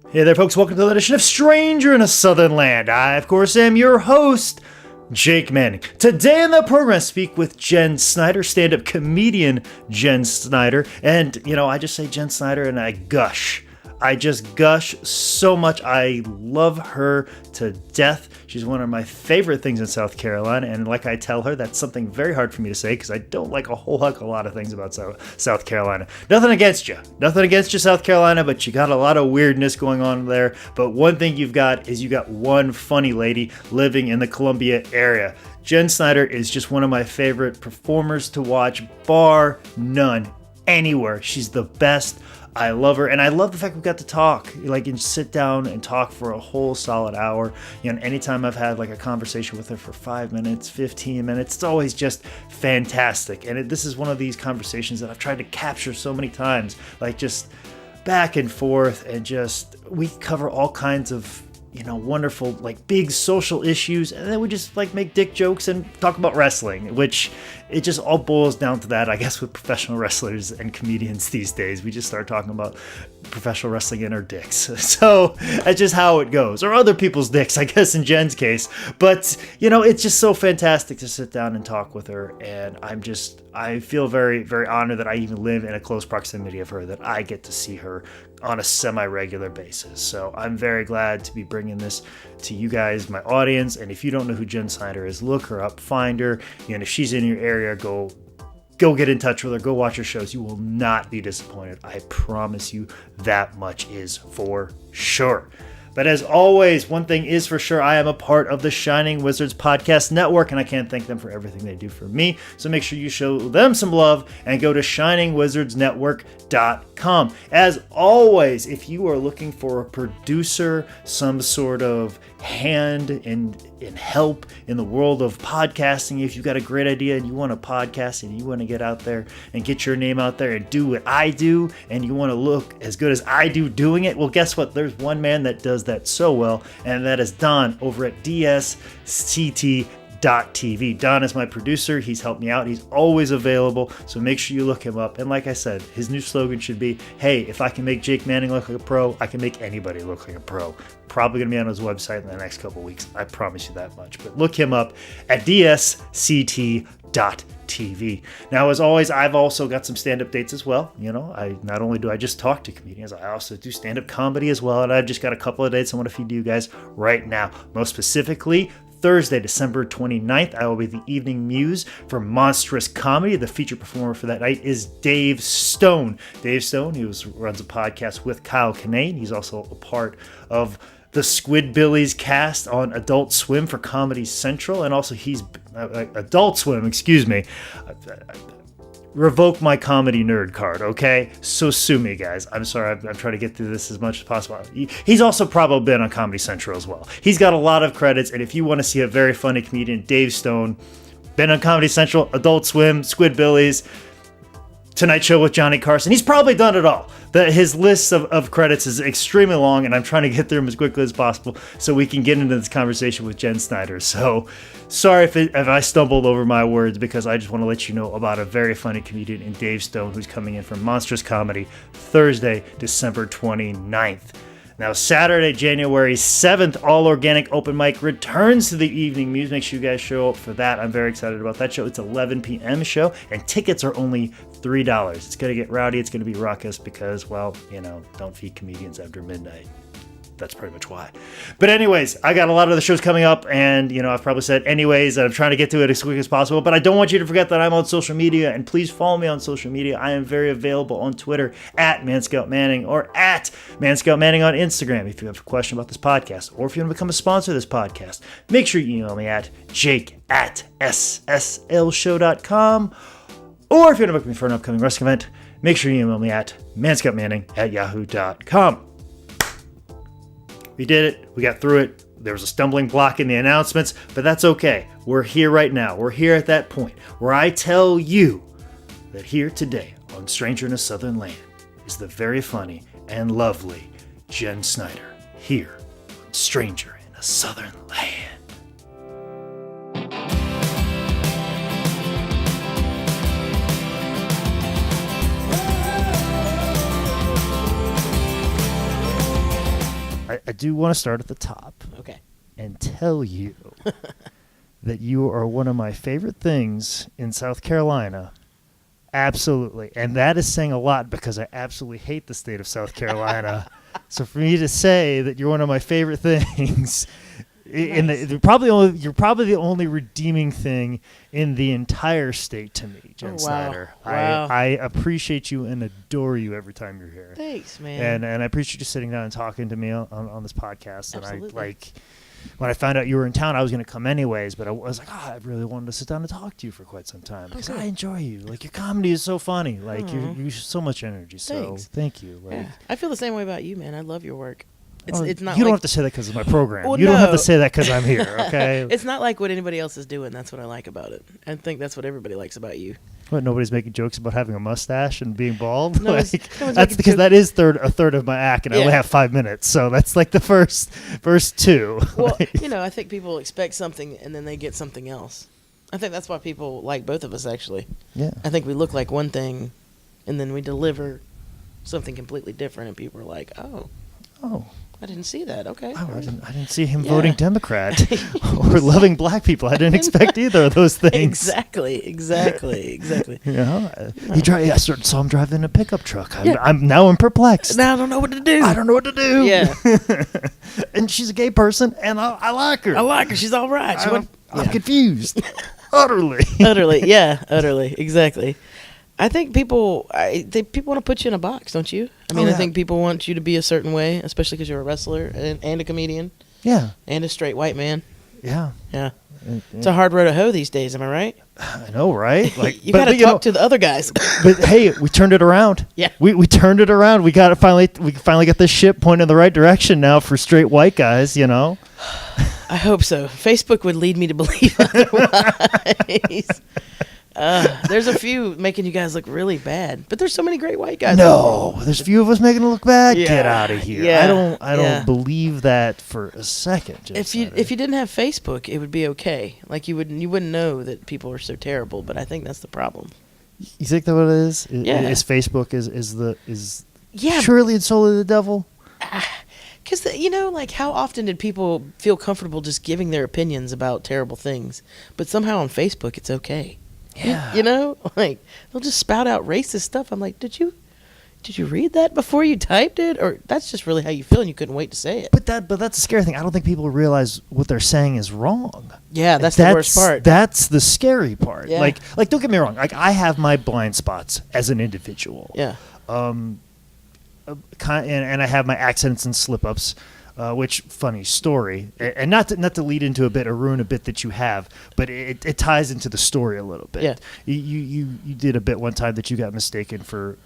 Hey there, folks. Welcome to the edition of Stranger in a Southern Land. I, of course, am your host, Jake Manning. Today in the program, I speak with Jenn Snyder, stand-up comedian Jenn Snyder. And, I just say Jenn Snyder and I gush. I just gush so much. I love her to death. She's one of my favorite things in South Carolina. And like I tell her, that's something very hard for me to say because I don't like a whole heck of a lot of things about South Carolina. Nothing against you. Nothing against you, South Carolina, but you got a lot of weirdness going on there. But one thing you've got is you got one funny lady living in the Columbia area. Jenn Snyder is just one of my favorite performers to watch, bar none, anywhere. She's the best. I love her, and I love the fact we got to talk, and sit down and talk for a whole solid hour. Anytime I've had a conversation with her for 5 minutes, 15 minutes, it's always just fantastic. And this is one of these conversations that I've tried to capture so many times, just back and forth, and we cover all kinds of wonderful, big social issues, and then we just make dick jokes and talk about wrestling, which it just all boils down to that, I guess, with professional wrestlers and comedians these days. We just start talking about professional wrestling and our dicks. So that's just how it goes, or other people's dicks, I guess, in Jen's case. But, it's just so fantastic to sit down and talk with her, and I feel very, very honored that I even live in a close proximity of her, that I get to see her on a semi-regular basis. So I'm very glad to be bringing this to you guys, my audience. And if you don't know who Jenn Snyder is, look her up, find her. If she's in your area, go get in touch with her, go watch her shows. You will not be disappointed. I promise you, that much is for sure. But as always, one thing is for sure, I am a part of the Shining Wizards Podcast Network, and I can't thank them for everything they do for me. So make sure you show them some love and go to shiningwizardsnetwork.com. As always, if you are looking for a producer, some sort of hand and help in the world of podcasting, if you've got a great idea and you want to podcast and you want to get out there and get your name out there and do what I do, and you want to look as good as I do doing it, well, guess what? There's one man that does that so well, and that is Don over at DSCT.TV. Don is my producer. He's helped me out. He's always available, so make sure you look him up. And like I said, his new slogan should be, hey, if I can make Jake Manning look like a pro, I can make anybody look like a pro. Probably going to be on his website in the next couple weeks. I promise you that much. But look him up at DSCT.TV. Now, as always, I've also got some stand-up dates as well. I not only do I just talk to comedians, I also do stand-up comedy as well. And I've just got a couple of dates I want to feed you guys right now. Most specifically, Thursday, December 29th, I will be the evening muse for Monstrous Comedy. The featured performer for that night is Dave Stone. Dave Stone, he runs a podcast with Kyle Kinane. He's also a part of the Squidbillies cast on Adult Swim for Comedy Central, and also he's Adult Swim, excuse me. Revoke my comedy nerd card, okay? So sue me, guys. I'm sorry. I'm trying to get through this as much as possible. He's also probably been on Comedy Central as well. He's got a lot of credits, and if you want to see a very funny comedian, Dave Stone, been on Comedy Central, Adult Swim, Squidbillies, Tonight Show with Johnny Carson. He's probably done it all. His list of credits is extremely long, and I'm trying to get through them as quickly as possible so we can get into this conversation with Jenn Snyder. So sorry if I stumbled over my words, because I just want to let you know about a very funny comedian in Dave Stone who's coming in from Monstrous Comedy Thursday, December 29th. Now, Saturday, January 7th, All Organic Open Mic returns to the Evening Muse. Make sure you guys show up for that. I'm very excited about that show. It's 11 p.m. show, and tickets are only $3. It's going to get rowdy. It's going to be ruckus because, well, don't feed comedians after midnight. That's pretty much why. But anyways, I got a lot of the shows coming up, and I've probably said anyways, and I'm trying to get to it as quick as possible, but I don't want you to forget that I'm on social media, and please follow me on social media. I am very available on Twitter at ManScoutManning or at ManScoutManning on Instagram if you have a question about this podcast, or if you want to become a sponsor of this podcast. Make sure you email me at jake@sslshow.com, or if you want to book me for an upcoming wrestling event, make sure you email me at manscoutmanning@yahoo.com. We did it. We got through it. There was a stumbling block in the announcements, but that's okay. We're here right now. We're here at that point where I tell you that here today on Stranger in a Southern Land is the very funny and lovely Jenn Snyder here on Stranger in a Southern Land. I do want to start at the top. Okay. And tell you that you are one of my favorite things in South Carolina. Absolutely. And that is saying a lot because I absolutely hate the state of South Carolina. So for me to say that you're one of my favorite things, Nice. you're probably the only redeeming thing in the entire state to me, Jenn Snyder. Wow. I appreciate you and adore you every time you're here. Thanks, man. And I appreciate you sitting down and talking to me on this podcast. Absolutely. And I when I found out you were in town, I was going to come anyways, but I was like, I really wanted to sit down and talk to you for quite some time because I enjoy you. Like, your comedy is so funny. Like, you so much energy. So Thanks. thank you. Like, Yeah. I feel the same way about you, man. I love your work. It's not. You don't like, have to say that because of my program. Well, you don't have no. to say that because I'm here. Okay. It's not like what anybody else is doing. That's what I like about it. I think that's what everybody likes about you. What? Nobody's making jokes about having a mustache and being bald. No one's That's making because jokes. that is a third of my act, and I only Yeah. have 5 minutes. So that's like the first two. Well, Like, I think people expect something and then they get something else. I think that's why people like both of us, actually. yeah. I think we look like one thing and then we deliver something completely different, and people are like, oh, I didn't see that. Okay. Oh, I didn't see him Yeah. voting Democrat or loving black people. I didn't expect either of those things. Exactly. You know, I saw him driving a pickup truck. Yeah. I'm perplexed. Now I don't know what to do. I don't know what to do. Yeah. And she's a gay person, and I like her. I like her. She's all right. I'm confused. Utterly. Utterly. Exactly. I think people want to put you in a box, don't you? I mean, Oh, yeah. I think people want you to be a certain way, especially because you're a wrestler and a comedian Yeah. and a straight white man. Yeah. Yeah. It's a hard road to hoe these days, am I right? I know, right? Like, you got to talk to the other guys. But hey, we turned it around. Yeah. We turned it around. We finally got this ship pointed in the right direction now for straight white guys, you know? I hope so. Facebook would lead me to believe otherwise. There's a few making you guys look really bad, but there's so many great white guys. No, there's a few of us making it look bad. Yeah. Get out of here. Yeah. I don't believe that for a second. Jenn If you Snyder. didn't have Facebook, it would be okay. Like you wouldn't know that people are so terrible. But I think that's the problem. You think that what it is? Yeah. Is Facebook is Yeah, surely and solely the devil? because like how often did people feel comfortable just giving their opinions about terrible things, but somehow on Facebook it's okay. Yeah. Like they'll just spout out racist stuff. I'm like, did you read that before you typed it, or that's just really how you feel and you couldn't wait to say it? But that's a scary thing. I don't think people realize what they're saying is wrong. Yeah, that's the worst part. That's the scary part. Yeah. Like don't get me wrong. Like I have my blind spots as an individual. Yeah. And I have my accidents and slip-ups, which funny story, and not to lead into a bit or ruin a bit that you have, but it ties into the story a little bit. Yeah. You did a bit one time that you got mistaken for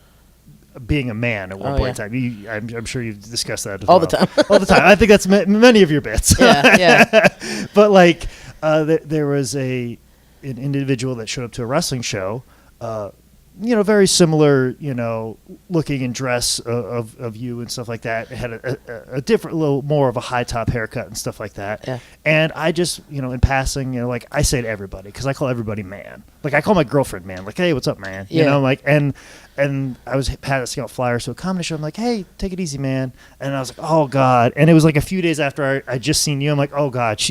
being a man at one point in time. I'm sure you've discussed that as All well. the time. All the time. I think that's many of your bits. Yeah. But like there was an individual that showed up to a wrestling show, very similar, looking and dress of you and stuff like that. It had a different, little more of a high top haircut and stuff like that. Yeah. And I just, in passing, like I say to everybody, because I call everybody man. Like I call my girlfriend man. Like, hey, what's up, man? Yeah. Like, and I was passing out flyers to a comedy show. I'm like, hey, take it easy, man. And I was like, oh God. And it was like a few days after I just seen you. I'm like, oh God,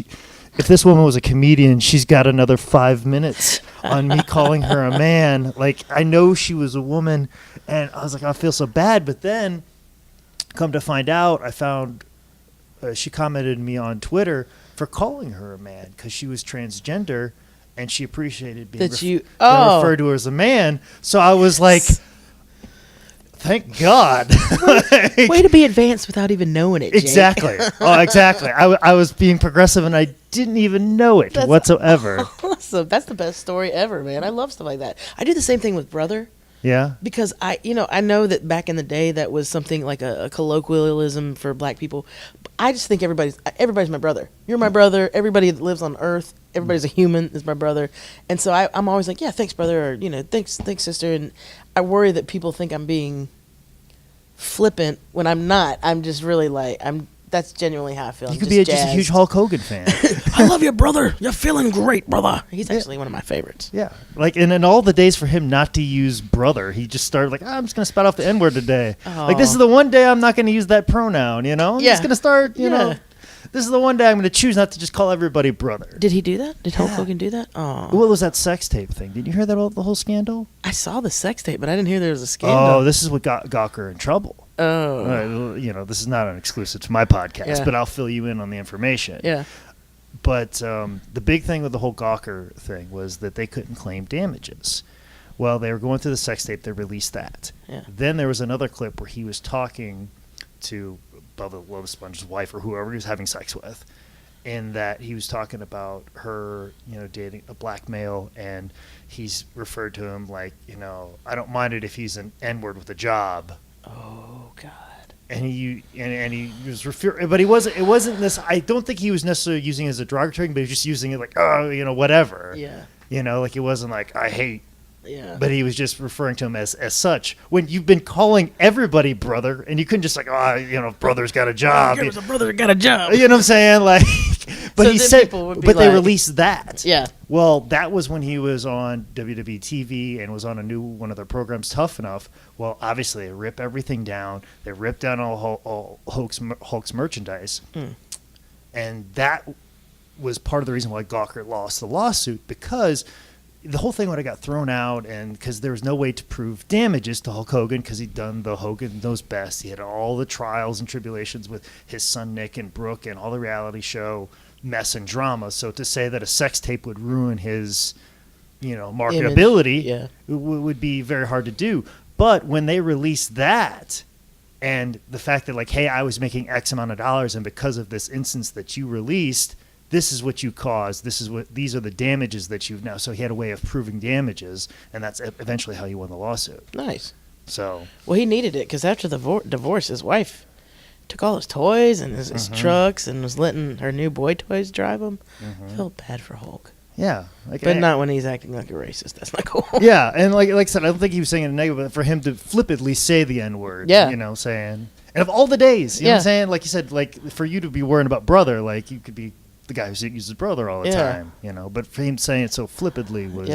if this woman was a comedian, she's got another 5 minutes on me calling her a man. Like, I know she was a woman, and I was like, I feel so bad. But then, come to find out, I found she commented me on Twitter for calling her a man because she was transgender, and she appreciated being referred to as a man. So I was like, thank God. Way to be advanced without even knowing it, Jake. Exactly. Oh, exactly. I was being progressive and I didn't even know it whatsoever. Awesome. That's the best story ever, man. I love stuff like that. I do the same thing with brother. Yeah. Because I know that back in the day that was something like a colloquialism for black people. I just think everybody's my brother. You're my brother. Everybody that lives on Earth, everybody's a human is my brother. And so I'm always like, yeah, thanks, brother, or thanks, sister. And I worry that people think I'm being flippant when I'm not. I'm just really like I'm That's genuinely how I feel. You could be just a huge Hulk Hogan fan. I love you, brother. You're feeling great, brother. He's actually one of my favorites. Yeah. Like, and in all the days for him not to use brother, he just started like, I'm just going to spout off the N-word today. Oh. Like, this is the one day I'm not going to use that pronoun, you know? I'm just going to start, you know. This is the one day I'm going to choose not to just call everybody brother. Did he do that? Did Hulk Hogan do that? Oh. What was that sex tape thing? Did you hear that about the whole scandal? I saw the sex tape, but I didn't hear there was a scandal. Oh, this is what got Gawker in trouble. Oh. You know, this is not an exclusive to my podcast, but I'll fill you in on the information. Yeah. But the big thing with the whole Gawker thing was that they couldn't claim damages. Well, they were going through the sex tape. They released that. Yeah. Then there was another clip where he was talking to Bubba Love Sponge's wife or whoever he was having sex with, in that he was talking about her, you know, dating a black male, and he's referred to him like, you know, I don't mind it if he's an N-word with a job. Oh God. And he was but he wasn't. It wasn't this. I don't think he was necessarily using it as a derogatory, but he was just using it like, oh, you know, whatever. Yeah. You know, like it wasn't like I hate. Yeah. But he was just referring to him as such. When you've been calling everybody brother, and you couldn't just like, oh, you know, brother's got a job. There's a brother got a job. You know what I'm saying? Like, but So he then said, people would be but they like- released that. Yeah. Well, that was when he was on WWE TV and was on a new one of their programs, Tough Enough. Well, obviously they rip everything down. They ripped down all Hulk's merchandise, and that was part of the reason why Gawker lost the lawsuit, because the whole thing would have got thrown out, and because there was no way to prove damages to Hulk Hogan because he'd done the Hogan Knows Best. He had all the trials and tribulations with his son Nick and Brooke and all the reality show mess and drama. So to say that a sex tape would ruin his, you know, marketability would be very hard to do. But when they released that, and the fact that like, hey, I was making X amount of dollars, and because of this instance that you released, this is what you caused. These are the damages that you've now. So he had a way of proving damages, and that's eventually how he won the lawsuit. Nice. So, well, he needed it because after the divorce, his wife took all his toys and his trucks and was letting her new boy toys drive him. I felt bad for Hulk. Yeah, but not when he's acting like a racist. That's not cool. Yeah, and like I said, I don't think he was saying it negative, but for him to flippantly say the N-word, you know, saying, and of all the days, you know what I'm saying? Like you said, like for you to be worrying about brother, like you could be the guy who uses brother all the time, you know. But for him saying it so flippantly was,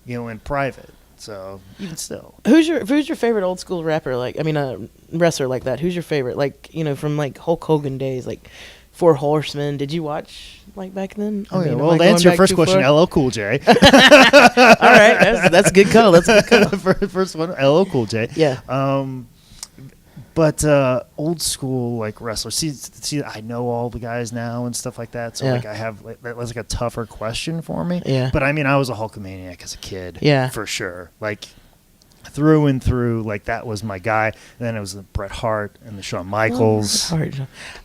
you know, in private. So even still, who's your favorite old school rapper? Like, I mean, wrestler like that. Who's your favorite? Like, you know, from like Hulk Hogan days, like Four Horsemen. Did you watch like back then? Oh yeah. Well, to answer your first question, LL Cool J. All right, that's a good call. That's a good call. First one, LL Cool J. Yeah. But old school like wrestlers. See, I know all the guys now and stuff like that. So like I have that was like a tougher question for me. Yeah. But I mean, I was a Hulkamaniac as a kid. Yeah. For sure. Like through and through, like that was my guy. And then it was the Bret Hart and the Shawn Michaels.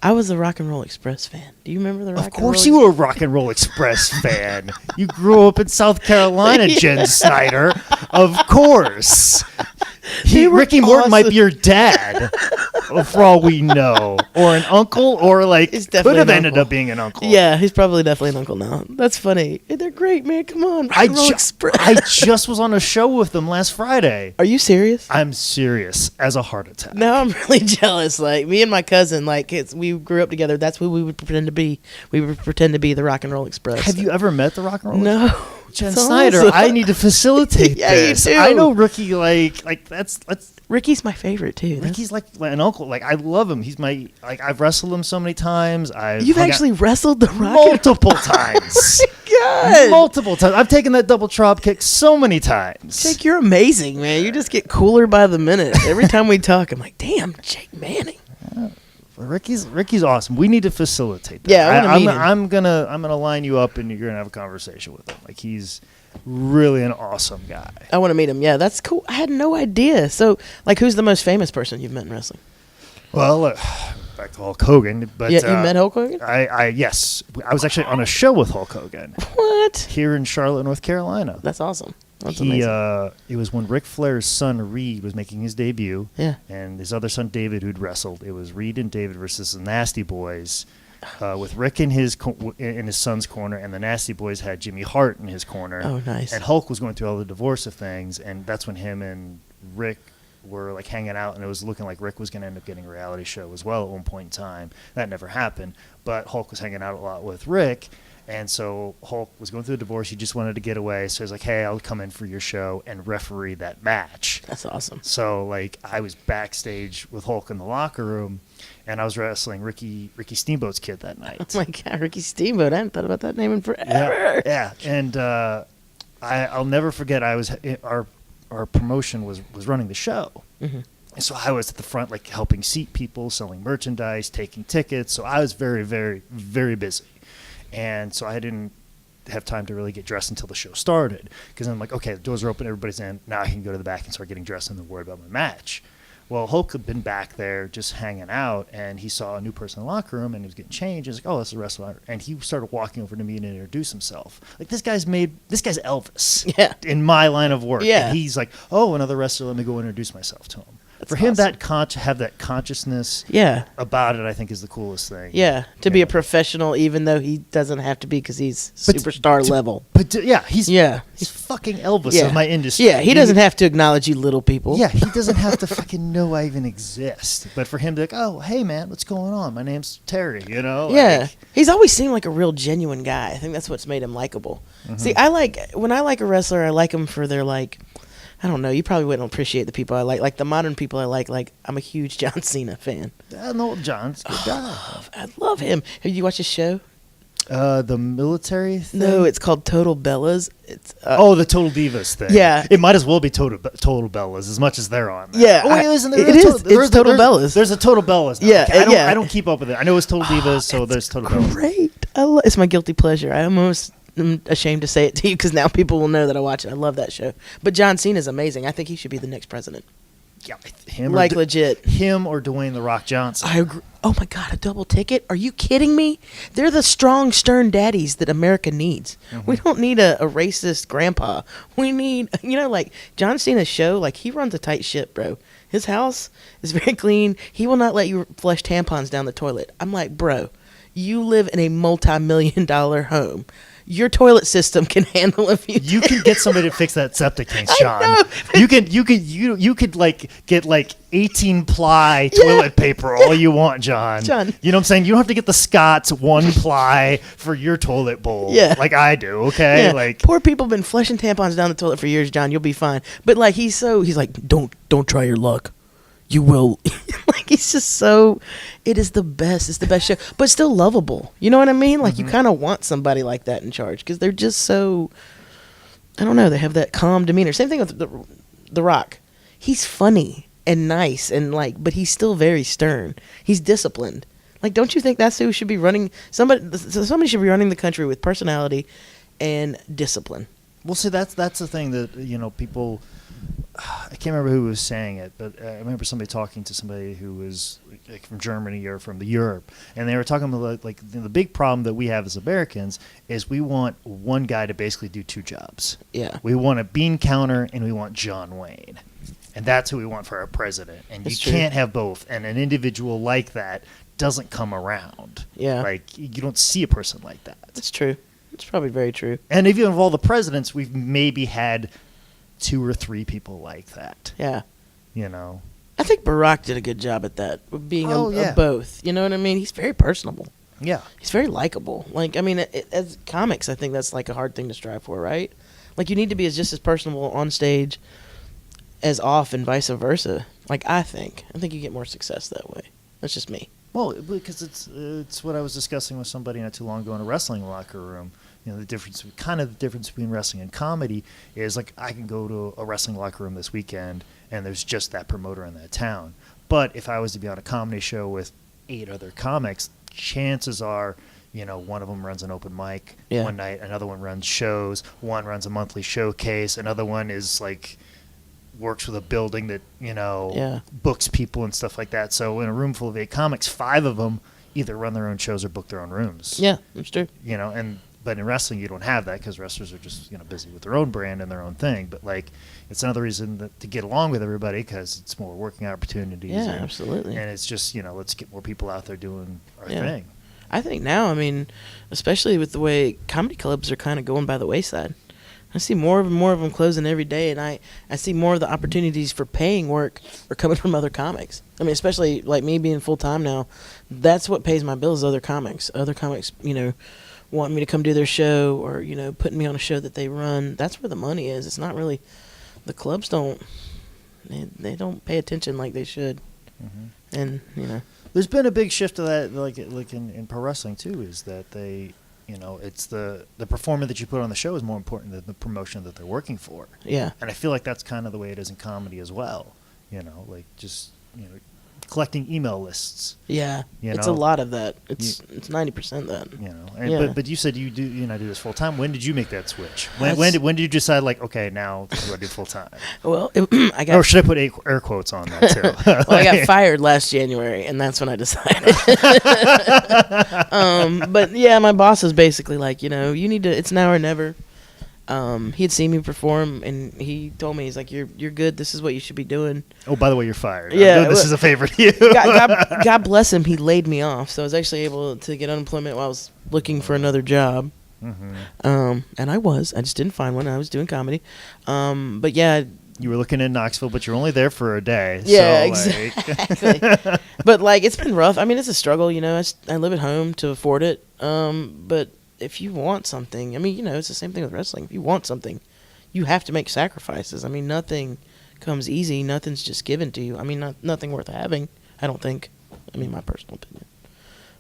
I was a Rock and Roll Express fan. Do you remember the Rock and Roll? Of course you were a Rock and Roll Express fan. You grew up in South Carolina, Jenn Snyder. Of course. Ricky Morton might be your dad, for all we know, or an uncle, or like could have ended up being an uncle. Yeah, he's probably definitely an uncle now. That's funny. Hey, they're great, man. Come on, I just was on a show with them last Friday. Are you serious? I'm serious as a heart attack. Now I'm really jealous. Like me and my cousin, like we grew up together. That's what we would pretend to be. We would pretend to be the Rock and Roll Express. Have you ever met the Rock and Roll? No. Jenn Snyder, awesome. I need to facilitate this. You do. I know Ricky, like that's Ricky's my favorite too. Ricky's like an uncle. Like I love him. He's my I've wrestled him so many times. You've actually wrestled the Rock multiple times. Oh my God. Multiple times. I've taken that double drop kick so many times. Jake, you're amazing, man. You just get cooler by the minute. Every time we talk, I'm like, damn, Jake Manning. Rickey's awesome. We need to facilitate that. Yeah, I'm gonna line you up and you're gonna have a conversation with him. Like he's really an awesome guy. I want to meet him. Yeah, that's cool. I had no idea. So, like, who's the most famous person you've met in wrestling? Well, back to Hulk Hogan. But yeah, you met Hulk Hogan? Yes, I was actually on a show with Hulk Hogan. What? Here in Charlotte, North Carolina. That's awesome. That's amazing. It was when Ric Flair's son Reed was making his debut. Yeah. And his other son David, who'd wrestled. It was Reed and David versus the Nasty Boys, with Rick in his son's corner, and the Nasty Boys had Jimmy Hart in his corner. Oh, nice. And Hulk was going through all the divorce of things, and that's when him and Rick were like hanging out, and it was looking like Rick was going to end up getting a reality show as well at one point in time. That never happened, but Hulk was hanging out a lot with Rick. And so Hulk was going through a divorce. He just wanted to get away. So he was like, hey, I'll come in for your show and referee that match. That's awesome. So, like, I was backstage with Hulk in the locker room, and I was wrestling Ricky Steamboat's kid that night. Oh, my God, Ricky Steamboat. I haven't thought about that name in forever. Yeah. And I'll never forget, our promotion was running the show. Mm-hmm. And so I was at the front, like, helping seat people, selling merchandise, taking tickets. So I was very, very, very busy. And so I didn't have time to really get dressed until the show started. Because I'm like, okay, the doors are open, everybody's in. Now I can go to the back and start getting dressed and then worry about my match. Well, Hulk had been back there just hanging out, and he saw a new person in the locker room, and he was getting changed. He's like, oh, that's a wrestler. And he started walking over to me and introduce himself. Like, this guy's Elvis in my line of work. Yeah. And he's like, oh, another wrestler, let me go introduce myself to him. That's For him, awesome. have that consciousness about it, I think, is the coolest thing. Yeah, to be a professional, even though he doesn't have to be because he's superstar level. But he's fucking Elvis of my industry. Yeah, he doesn't have to acknowledge you little people. Yeah, he doesn't have to fucking know I even exist. But for him to be like, oh, hey, man, what's going on? My name's Terry, you know? Yeah, like, he's always seemed like a real genuine guy. I think that's what's made him likable. Mm-hmm. See, when I like a wrestler, I like them for their, like, I don't know. You probably wouldn't appreciate the people I like. Like the modern people I like. Like I'm a huge John Cena fan. I know John's a good guy. I love him. Have you watched his show? The military thing? No, it's called Total Bellas. It's the Total Divas thing. Yeah, it might as well be Total Bellas as much as they're on there. Yeah, It's Total Bellas. There's a Total Bellas now. Yeah, okay, I don't keep up with it. I know it's Total Divas, so there's Total Bellas. Great. It's my guilty pleasure. I'm ashamed to say it to you because now people will know that I watch it. I love that show. But John Cena is amazing. I think he should be the next president. Yeah, him legit. Him or Dwayne The Rock Johnson. I agree. Oh my God, a double ticket? Are you kidding me? They're the strong, stern daddies that America needs. Mm-hmm. We don't need a racist grandpa. We need, like John Cena's show. Like he runs a tight ship, bro. His house is very clean. He will not let you flush tampons down the toilet. I'm like, bro, you live in a multi-million-dollar home. Your toilet system can handle a few. You can get somebody to fix that septic tank, Sean. You could like get like 18-ply toilet paper all you want, John. You know what I'm saying? You don't have to get the Scott's 1-ply for your toilet bowl. Yeah. Like I do, okay? Yeah. Like poor people have been flushing tampons down the toilet for years, John. You'll be fine. But like he's like, don't try your luck. You will. Like he's just so. It is the best. It's the best show, but still lovable. You know what I mean? Like you kind of want somebody like that in charge because they're just so. I don't know. They have that calm demeanor. Same thing with the Rock. He's funny and nice and like, but he's still very stern. He's disciplined. Like, don't you think that's who should be running? Somebody should be running the country with personality and discipline. Well, see, that's the thing that people. I can't remember who was saying it, but I remember somebody talking to somebody who was like from Germany or from Europe, and they were talking about like the big problem that we have as Americans is we want one guy to basically do two jobs. Yeah, we want a bean counter and we want John Wayne, and that's who we want for our president. And you can't have both. And an individual like that doesn't come around. Yeah, like you don't see a person like that. That's true. It's probably very true. And even of all the presidents, we've maybe had 2 or 3 people like that. Yeah. I think Barack did a good job at that, being a both. You know what I mean? He's very personable. Yeah. He's very likable. Like, I mean, as comics, I think that's like a hard thing to strive for, right? Like, you need to be just as personable on stage as off and vice versa. Like, I think you get more success that way. That's just me. Well, because it's what I was discussing with somebody not too long ago in a wrestling locker room. The difference between wrestling and comedy is like I can go to a wrestling locker room this weekend and there's just that promoter in that town. But if I was to be on a comedy show with 8 other comics, chances are, one of them runs an open mic one night, another one runs shows, one runs a monthly showcase, another one is like works with a building that, books people and stuff like that. So in a room full of 8 comics, 5 of them either run their own shows or book their own rooms. Yeah, that's true. But in wrestling, you don't have that because wrestlers are just busy with their own brand and their own thing. But like, it's another reason to get along with everybody because it's more working opportunities. Yeah, absolutely. And it's just let's get more people out there doing our thing. I think now, I mean, especially with the way comedy clubs are kind of going by the wayside. I see more of them closing every day, and I see more of the opportunities for paying work are coming from other comics. I mean, especially like me being full time now, that's what pays my bills. Other comics, want me to come do their show, or putting me on a show that they run. That's where the money is. It's not really the clubs they don't pay attention like they should, and There's been a big shift to that, like in pro wrestling too, is that they. It's the performer that you put on the show is more important than the promotion that they're working for. Yeah. And I feel like that's kind of the way it is in comedy as well. Collecting email lists. Yeah. It's a lot of that. It's 90% that. But you said you do this full time. When did you make that switch? When did you decide, like, okay, now this is what I do full time? Well, or should I put air quotes on that too? Well, I got fired last January, and that's when I decided. But yeah, my boss is basically like, you need to. It's now or never. He had seen me perform, and he told me, he's like, you're good. This is what you should be doing. Oh, by the way, you're fired. Yeah, this is a favor to you. God bless him. He laid me off, so I was actually able to get unemployment while I was looking for another job. And I just didn't find one. I was doing comedy. But yeah. You were looking in Knoxville, but you're only there for a day. Yeah, exactly. But like, it's been rough. I mean, it's a struggle. I live at home to afford it. But if you want something, I mean, it's the same thing with wrestling. If you want something, you have to make sacrifices. I mean, nothing comes easy. Nothing's just given to you. I mean, nothing worth having, I don't think. I mean, my personal opinion.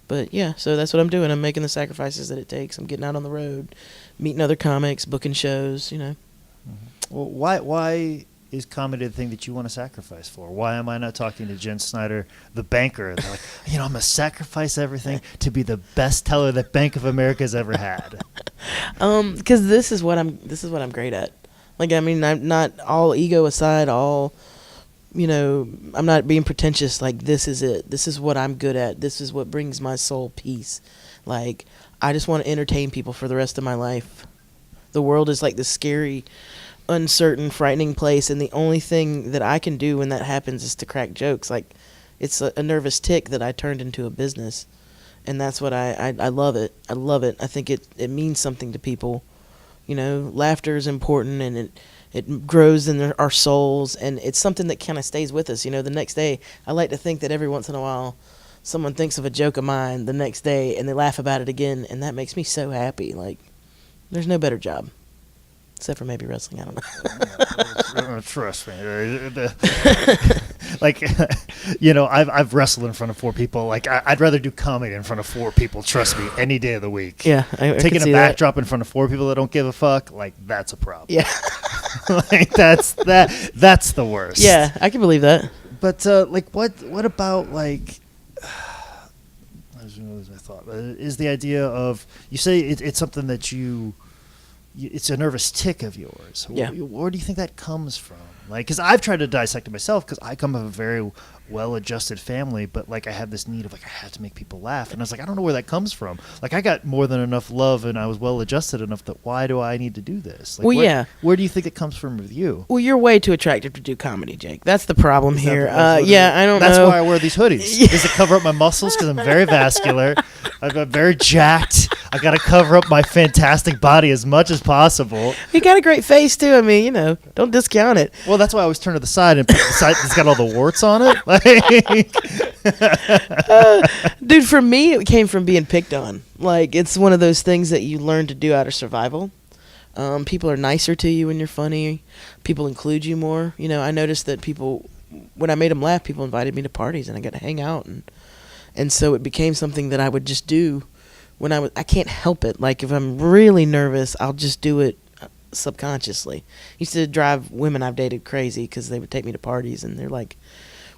But yeah, so that's what I'm doing. I'm making the sacrifices that it takes. I'm getting out on the road, meeting other comics, booking shows, Well, why is comedy the thing that you want to sacrifice for? Why am I not talking to Jenn Snyder, the banker? They're like, I'm going to sacrifice everything to be the best teller that Bank of America has ever had. Because this is what I'm great at. Like, I mean, I'm not, all ego aside, I'm not being pretentious. Like, this is it. This is what I'm good at. This is what brings my soul peace. Like, I just want to entertain people for the rest of my life. The world is like this scary, uncertain, frightening place, and the only thing that I can do when that happens is to crack jokes. Like, it's a nervous tick that I turned into a business, and that's what I love it. I love it. I think it means something to people. Laughter is important, and it grows in our souls, and it's something that kind of stays with us. The next day, I like to think that every once in a while someone thinks of a joke of mine the next day and they laugh about it again, and that makes me so happy. Like, there's no better job. Except for maybe wrestling, I don't know. Trust me. I've wrestled in front of 4 people. Like, I'd rather do comedy in front of 4 people, trust me, any day of the week. Yeah, I Taking can a see backdrop in front of 4 people that don't give a fuck, like, that's a problem. Yeah. Like, that's the worst. Yeah, I can believe that. But, what about, like... I was going to lose my thought. Is the idea of... You say it's something that it's a nervous tick of yours. Yeah. Where do you think that comes from? Like, because I've tried to dissect it myself, because I come from a very well-adjusted family, but, like, I have this need of, like, I have to make people laugh. And I was like, I don't know where that comes from. Like, I got more than enough love, and I was well-adjusted enough that why do I need to do this? Like, where do you think it comes from with you? Well, you're way too attractive to do comedy, Jake. That's the problem here. I don't know. That's why I wear these hoodies. Is to cover up my muscles, because I'm very vascular. I'm very jacked. I got to cover up my fantastic body as much as possible. You got a great face, too. I mean, don't discount it. Well, that's why I always turn to the side and pick the side that's got all the warts on it. Dude, for me, it came from being picked on. Like, it's one of those things that you learn to do out of survival. People are nicer to you when you're funny. People include you more. I noticed that people, when I made them laugh, people invited me to parties, and I got to hang out. And so it became something that I would just do when I can't help it. Like, if I'm really nervous, I'll just do it subconsciously. Used to drive women I've dated crazy because they would take me to parties and they're like,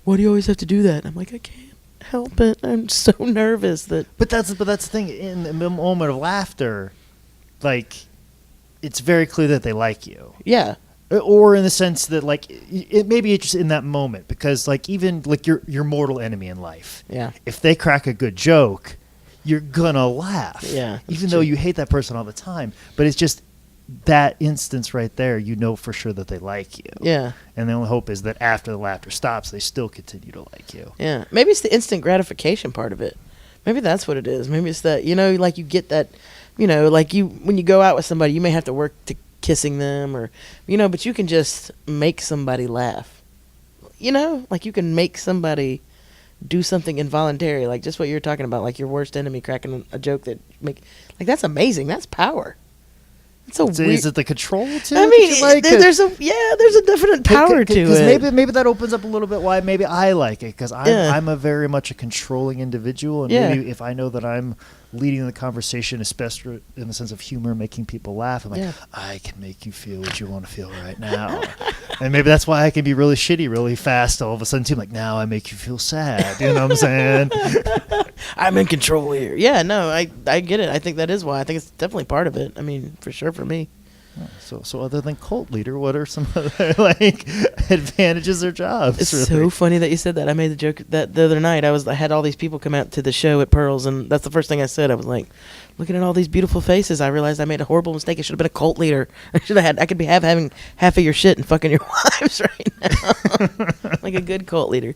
why do you always have to do that? I'm like, I can't help it. I'm so nervous that. But that's the thing. In the moment of laughter, like, it's very clear that they like you. Yeah. Or in the sense that, like, it maybe it's just in that moment, because, like, even like your mortal enemy in life. Yeah. If they crack a good joke, you're gonna laugh. Yeah. Even though you hate that person all the time, but it's just that instance right there, for sure that they like you. Yeah. And the only hope is that after the laughter stops, they still continue to like you. Yeah. Maybe it's the instant gratification part of it. Maybe that's what it is. Maybe it's that, like, you get that, like, when you go out with somebody, you may have to work to kissing them or, but you can just make somebody laugh. Like you can make somebody do something involuntary, like just what you're talking about, like your worst enemy cracking a joke that's amazing. That's power. It's Is it the control too? I mean, there's a definite power to it. Maybe that opens up a little bit why maybe I like it, because I'm a very much a controlling individual, and maybe if I know that I'm leading the conversation, especially in the sense of humor, making people laugh, I'm like, I can make you feel what you want to feel right now. And maybe that's why I can be really shitty really fast all of a sudden too. Like, now I make you feel sad. You know what I'm saying? I'm in control here. Yeah, no, I get it. I think that is why. I think it's definitely part of it. I mean, for sure for me. So other than cult leader, what are some other advantages or jobs? It's so funny that you said that. I made the joke that the other night. I had all these people come out to the show at Pearls, and that's the first thing I said. I was like, looking at all these beautiful faces, I realized I made a horrible mistake. I should have been a cult leader. I could be having half of your shit and fucking your wives right now, like a good cult leader.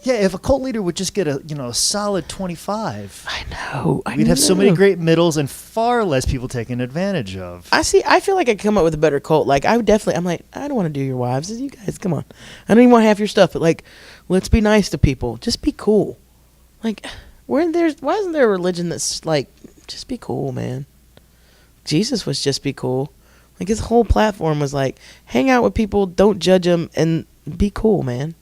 If a cult leader would just get a solid 25. I know. We'd have so many great middles and far less people taken advantage of. I feel like I could come up with a better cult. Like I'm like, I don't want to do your wives. You guys, come on. I don't even want half your stuff. But like, let's be nice to people. Just be cool. Like, why isn't there a religion that's like, just be cool, man? Jesus was just be cool. Like his whole platform was like, hang out with people, don't judge them, and be cool, man.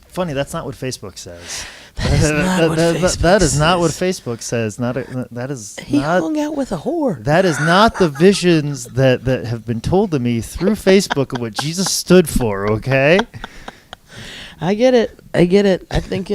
Funny, that's not what Facebook says. That is not what Facebook says. That is he hung out with a whore. That is not the visions that have been told to me through Facebook of what Jesus stood for. Okay. I get it. I think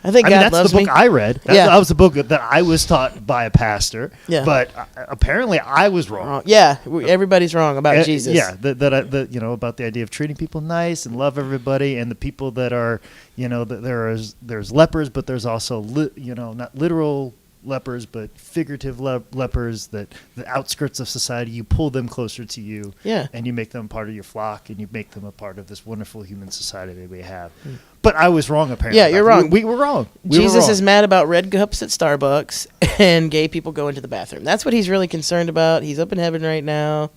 I think God that's loves the book me. I read. That was the book that I was taught by a pastor. Yeah. But apparently I was wrong. Yeah, everybody's wrong about Jesus. Yeah, about the idea of treating people nice and love everybody, and the people that are, that there's lepers, but there's also not literal lepers, but figurative lepers, that the outskirts of society, you pull them closer to you, and you make them part of your flock, and you make them a part of this wonderful human society that we have. But I was wrong, apparently. Yeah, you're wrong. We were wrong. Jesus is mad about red cups at Starbucks and gay people going to the bathroom. That's what he's really concerned about. He's up in heaven right now.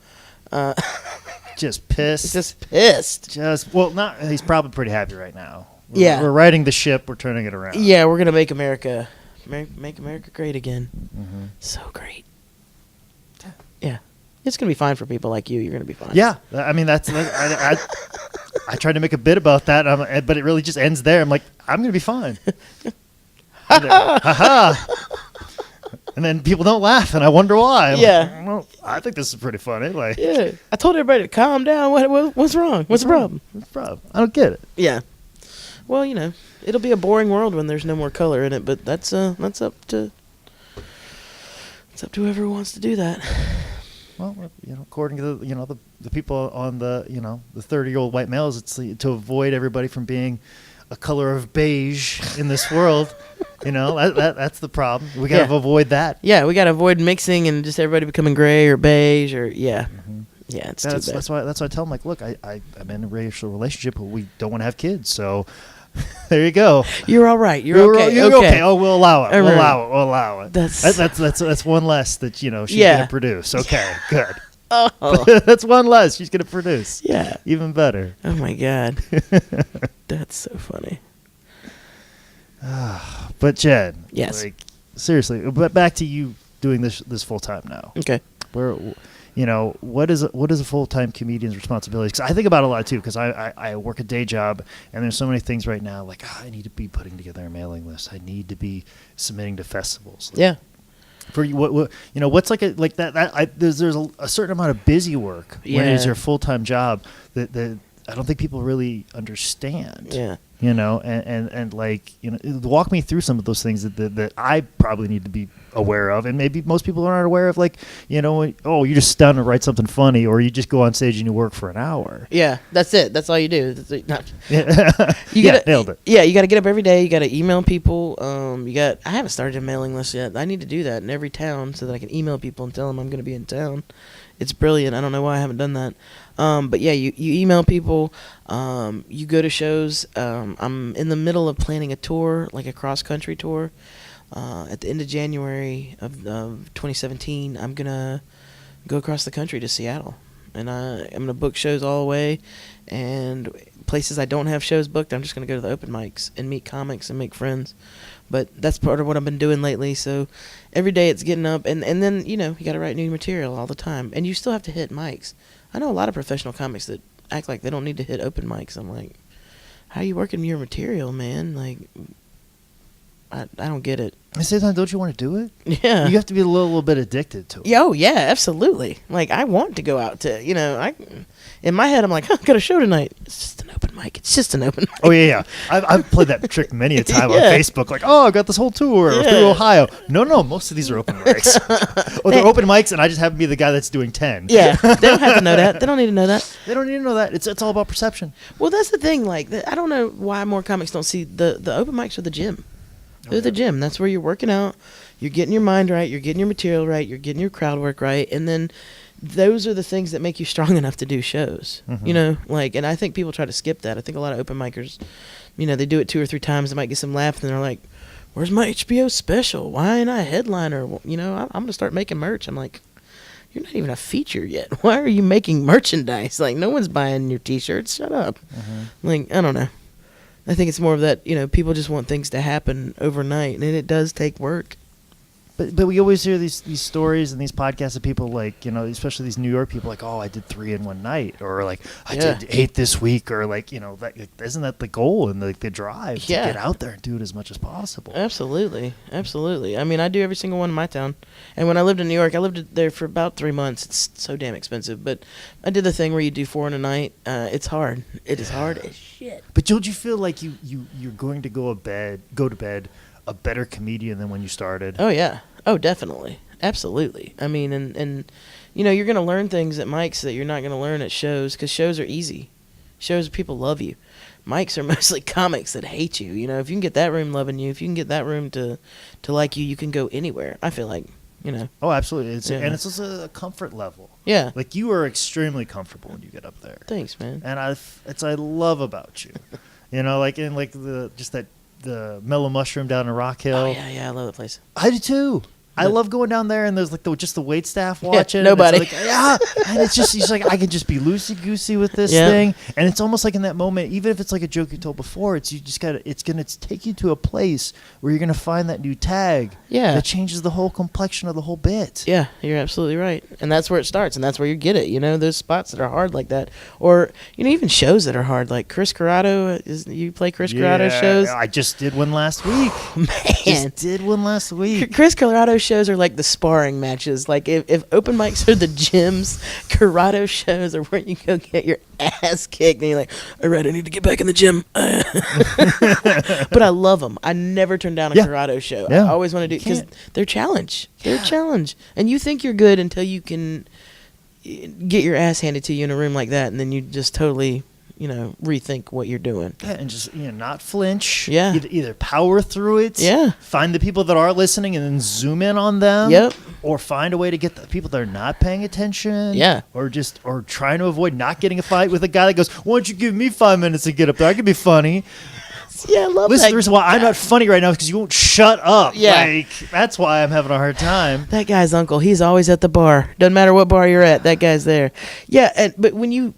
Just pissed. Just pissed. He's probably pretty happy right now. We're riding the ship. We're turning it around. Yeah, we're going to make America great again. Mm-hmm. So great. Yeah. It's going to be fine for people like you. You're going to be fine. Yeah. I mean, I tried to make a bit about that, but it really just ends there. I'm like, I'm going to be fine. And then people don't laugh, and I wonder why. I think this is pretty funny. Like, yeah. I told everybody to calm down. What's wrong? What's the problem? What's the problem? I don't get it. Yeah. Well, it'll be a boring world when there's no more color in it, but that's up to whoever wants to do that. Well, according to the people on the 30-year-old white males, it's to avoid everybody from being a color of beige in this world. That's the problem. We got to avoid that. Yeah, we got to avoid mixing and just everybody becoming gray or beige or Mm-hmm. Yeah, it's too bad. That's why I tell them, like, look, I'm in a racial relationship, but we don't want to have kids, so there you go. You're all right. You're okay. You're okay. Oh, we'll allow it. All We'll right. allow it. That's one less that she's gonna produce. Okay, good. Oh, that's one less she's gonna produce. Yeah, even better. Oh my God, that's so funny. But Jen, yes, like, seriously. But back to you doing this full time now. Okay, where. What is a full-time comedian's responsibility? Because I think about it a lot too. Because I work a day job, and there's so many things right now. Like, I need to be putting together a mailing list. I need to be submitting to festivals. Yeah. For you, what's like there's a certain amount of busy work when it's your full-time job that I don't think people really understand. Yeah. And walk me through some of those things that I probably need to be aware of, and maybe most people aren't aware of. Like, you just sit down and write something funny, or you just go on stage and you work for an hour. Yeah, that's it. That's all you do. Nailed it. Yeah, you got to get up every day. You got to email people. I haven't started a mailing list yet. I need to do that in every town so that I can email people and tell them I'm going to be in town. It's brilliant. I don't know why I haven't done that. But yeah, you email people. You go to shows. I'm in the middle of planning a tour, like a cross-country tour. At the end of January of 2017, I'm going to go across the country to Seattle. And I'm going to book shows all the way. And places I don't have shows booked, I'm just going to go to the open mics and meet comics and make friends. But that's part of what I've been doing lately. So every day it's getting up. And then, you got to write new material all the time. And you still have to hit mics. I know a lot of professional comics that act like they don't need to hit open mics. I'm like, how are you working your material, man? Like, I don't get it. At the same time, don't you want to do it? Yeah. You have to be a little bit addicted to it. Oh, yeah, absolutely. Like, I want to go out to, in my head, I'm like, I got a show tonight. It's just an open mic. It's just an open mic. Oh, yeah. I've played that trick many a time on Yeah. Facebook. Like, oh, I got this whole tour through Ohio. No, most of these are open mics. Or they're open mics, and I just happen to be the guy that's doing 10. Yeah, they don't have to know that. They don't need to know that. They don't need to know that. It's all about perception. Well, that's the thing. Like, I don't know why more comics don't see the open mics are the gym. They're the gym. That's where you're working out. You're getting your mind right. You're getting your material right. You're getting your crowd work right. And then those are the things that make you strong enough to do shows. Mm-hmm. And I think people try to skip that. I think a lot of open micers, they do it 2 or 3 times. They might get some laugh, and they're like, where's my HBO special? Why ain't I a headliner? I'm going to start making merch. I'm like, you're not even a feature yet. Why are you making merchandise? Like, no one's buying your T-shirts. Shut up. Mm-hmm. Like, I don't know. I think it's more of that, people just want things to happen overnight, and it does take work. But we always hear these stories and these podcasts of people like, especially these New York people like, oh, I did 3 in one night, or like I did 8 this week, or like, isn't that the goal and the drive to get out there and do it as much as possible? Absolutely. I mean, I do every single one in my town. And when I lived in New York, I lived there for about 3 months. It's so damn expensive, but I did the thing where you do 4 in a night. It's hard. It is hard as shit. But don't you feel like you're going to go to bed a better comedian than when you started? Oh, yeah. Oh, definitely. Absolutely. I mean, and you're going to learn things at mics that you're not going to learn at shows, because shows are easy. Shows, people love you. Mics are mostly comics that hate you. If you can get that room loving you, if you can get that room to like you can go anywhere. I feel like, Oh, absolutely. And it's also a comfort level. Yeah. Like, you are extremely comfortable when you get up there. Thanks, man. And I love about you. The Mellow Mushroom down in Rock Hill. Oh, yeah, I love that place. I do too. I love going down there, and there's like just the wait staff watching. Nobody. And it's just like I can just be loosey goosey with this thing, and it's almost like in that moment, even if it's like a joke you told before, it's gonna take you to a place where you're gonna find that new tag. Yeah. That changes the whole complexion of the whole bit. Yeah, you're absolutely right, and that's where it starts, and that's where you get it. Those spots that are hard like that, or even shows that are hard, like Chris Corrado. You play Chris Corrado shows? I just did one last week. Chris Corrado shows are like the sparring matches. Like, if open mics are the gyms, Corrado shows are where you go get your ass kicked, and you're like, all right, I need to get back in the gym. But I love them. I never turn down a Corrado show. I always want to do it because they're challenge. They're a challenge, and you think you're good until you can get your ass handed to you in a room like that, and then you just totally rethink what you're doing. Yeah, and just not flinch. Yeah. Either power through it. Yeah. Find the people that are listening and then zoom in on them. Yep. Or find a way to get the people that are not paying attention. Yeah. Or trying to avoid not getting a fight with a guy that goes, why don't you give me 5 minutes to get up there? I can be funny. Yeah, I love Listen, that. the reason why I'm not funny right now is because you won't shut up. Yeah. That's why I'm having a hard time. That guy's uncle, he's always at the bar. Doesn't matter what bar you're at, that guy's there. Yeah, but when you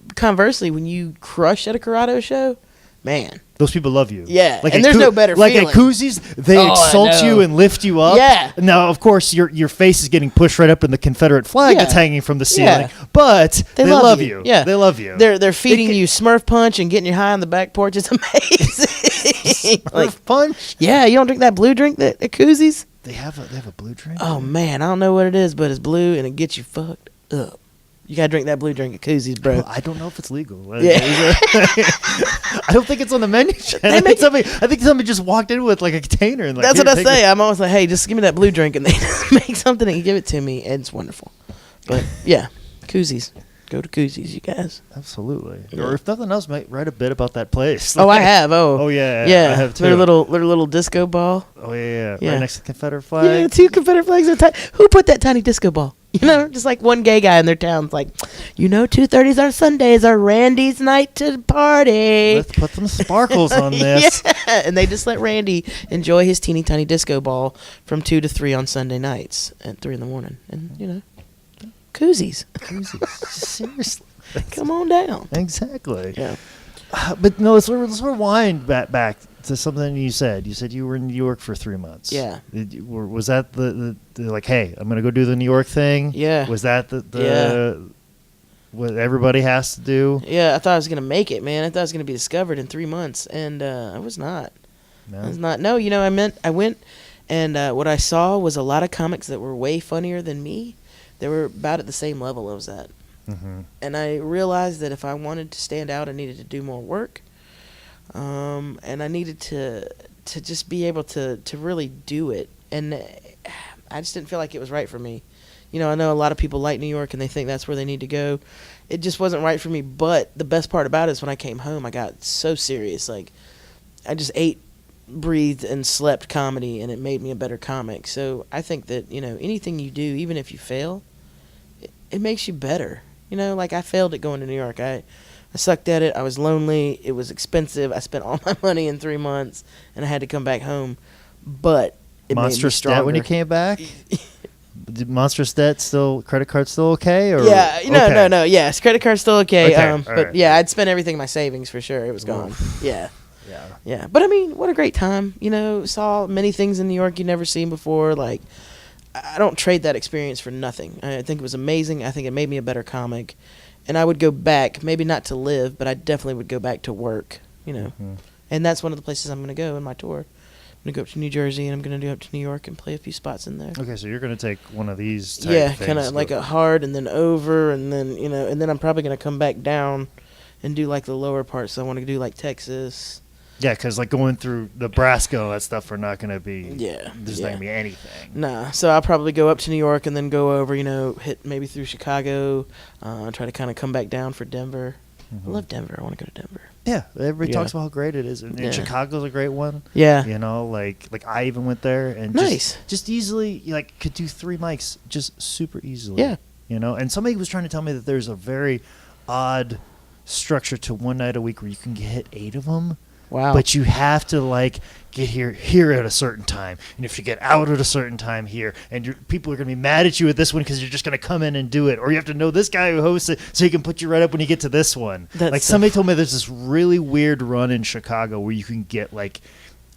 crush at a Corrado show, man. Those people love you. Yeah, and there's no better feeling. feeling. Like at Koozies, they exalt you and lift you up. Yeah. Now, of course, your face is getting pushed right up in the Confederate flag that's hanging from the ceiling. Yeah. But they love you. Yeah. They love you. They're feeding you Smurf Punch and getting you high on the back porch. It's amazing. Smurf Punch? Yeah, you don't drink that blue drink at Koozies? They have a blue drink? Oh, man, I don't know what it is, but it's blue and it gets you fucked up. You gotta drink that blue drink at Koozies, bro. I don't know if it's legal. Yeah. I don't think it's on the menu. I think somebody just walked in with like a container. And that's what I say. I'm always like, hey, just give me that blue drink, and they just make something and give it to me, and it's wonderful. But yeah, Koozies. Go to Koozies, you guys. Absolutely. Yeah. Or if nothing else, might write a bit about that place. I have. Oh yeah. Yeah. I have too. Their little disco ball. Oh yeah. Right next to the Confederate flag. Yeah, 2 Confederate flags. Who put that tiny disco ball? Just like one gay guy in their town's like, 2:30s on Sundays are Randy's night to party. Let's put some sparkles on this. Yeah. And they just let Randy enjoy his teeny tiny disco ball from 2 to 3 on Sunday nights at 3 in the morning. And, Koozies. Seriously. Come on down. Exactly. Yeah. But no, let's rewind back to something you said. You said you were in New York for 3 months. Yeah. Was that the like, hey, I'm going to go do the New York thing? Yeah. Was that what everybody has to do? Yeah, I thought I was going to make it, man. I thought I was going to be discovered in 3 months, and I was not. No. I was not. No, I went, and what I saw was a lot of comics that were way funnier than me. They were about at the same level I was at. Mm-hmm. And I realized that if I wanted to stand out, I needed to do more work. And I needed to just be able to really do it. And I just didn't feel like it was right for me. I know a lot of people like New York and they think that's where they need to go. It just wasn't right for me. But the best part about it is when I came home, I got so serious. Like, I just ate, breathed, and slept comedy, and it made me a better comic. So I think that, anything you do, even if you fail, it makes you better. Like I failed at going to New York. I sucked at it. I was lonely. It was expensive. I spent all my money in 3 months, and I had to come back home. But it Monstrous made me stronger. debt when you came back? Did monstrous debt still, credit card still okay? Or yeah, okay. no. Yes, credit card's still okay. Okay, But right. yeah, I'd spent everything in my savings for sure. It was gone. Yeah. But I mean, what a great time. Saw many things in New York you'd never seen before. Like, I don't trade that experience for nothing. I think it was amazing. I think it made me a better comic. And I would go back, maybe not to live, but I definitely would go back to work, Mm-hmm. And that's one of the places I'm going to go in my tour. I'm going to go up to New Jersey, and I'm going to go up to New York and play a few spots in there. Okay, so you're going to take one of these type Yeah, things. kind of like a hard and then over, and then, and then I'm probably going to come back down and do like the lower parts. So I want to do like Texas. Yeah, because like going through Nebraska, all that stuff are not going to be. Yeah, There's not going to be anything. Nah, so I'll probably go up to New York and then go over, hit maybe through Chicago, try to kind of come back down for Denver. Mm-hmm. I love Denver. I want to go to Denver. Yeah, everybody Yeah. talks about how great it is, and Yeah. Chicago's a great one. Yeah. Like I even went there and Nice. just easily could do 3 mics just super easily. Yeah. And somebody was trying to tell me that there's a very odd structure to one night a week where you can hit 8 of them. Wow. But you have to get here at a certain time, and if you get out at a certain time here, and people are going to be mad at you at this one because you're just going to come in and do it, or you have to know this guy who hosts it so he can put you right up when you get to this one. Somebody told me there's this really weird run in Chicago where you can get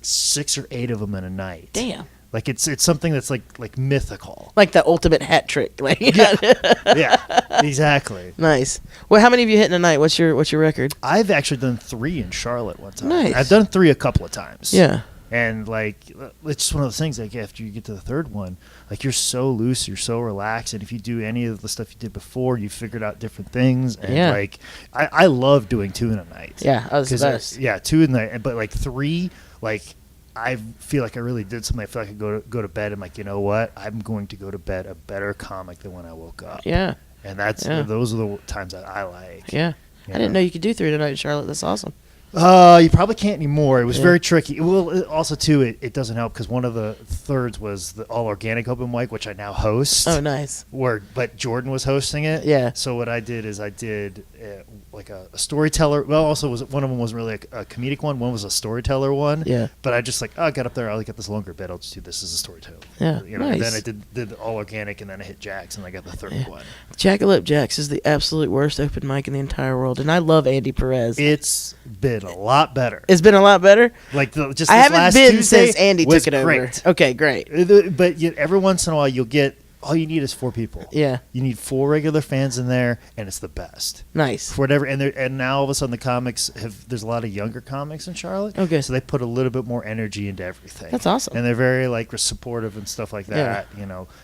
6 or 8 of them in a night. Damn. It's something that's like mythical. Like the ultimate hat trick. Yeah, exactly. Nice. Well, how many of you hit in a night? What's your record? I've actually done 3 in Charlotte one time. Nice. I've done 3 a couple of times. Yeah. And it's just one of those things. After you get to the third one, you're so loose, you're so relaxed, and if you do any of the stuff you did before, you figured out different things. And Yeah. I love doing 2 in a night. Yeah, that was the best. Yeah, 2 in the night, but 3, I feel like I really did something. I feel like I go to bed. I'm like, you know what? I'm going to go to bed a better comic than when I woke up. Yeah. And those are the times that I like. Yeah. I didn't know you could do 3 in a night in Charlotte. That's awesome. You probably can't anymore. It was Yeah. very tricky. Well, also too, it doesn't help because one of the thirds was the all organic open mic, which I now host. Oh, nice. But Jordan was hosting it. Yeah. So what I did is I did a storyteller. Well, also one of them wasn't really a comedic one. One was a storyteller one. Yeah. But I just I got up there. I'll get this longer bit. I'll just do this as a storyteller. Yeah, And nice. then I did all organic, and then I hit Jack's, and I got the third one. Jackalope Jack's is the absolute worst open mic in the entire world, and I love Andy Perez. It's been a lot better. It's been a lot better. Just this I haven't last been Tuesday since Andy was took it over. great. Okay, great. But yet every once in a while you'll get all you need is 4 people. Yeah. You need 4 regular fans in there, and it's the best. Nice. For whatever, and now all of a sudden the comics there's a lot of younger comics in Charlotte. Okay. So they put a little bit more energy into everything. That's awesome. And they're very supportive and stuff like that.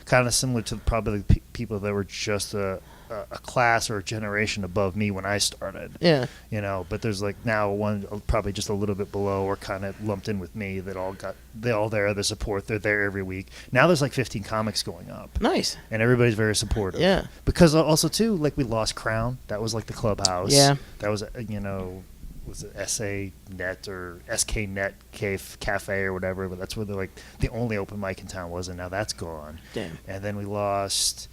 Kind of similar to probably the people that were just a class or a generation above me when I started. Yeah. But there's now one probably just a little bit below or kind of lumped in with me that they're all there, the support, they're there every week. Now there's 15 comics going up. Nice. And everybody's very supportive. Yeah. Because also too, we lost Crown. That was the clubhouse. Yeah. That was was it SA Net or SK Net Cafe or whatever, but that's where the only open mic in town was, and now that's gone. Damn. And then we lost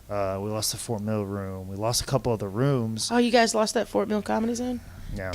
the Fort Mill room. We lost a couple other rooms. Oh, you guys lost that Fort Mill Comedy Zone? Yeah.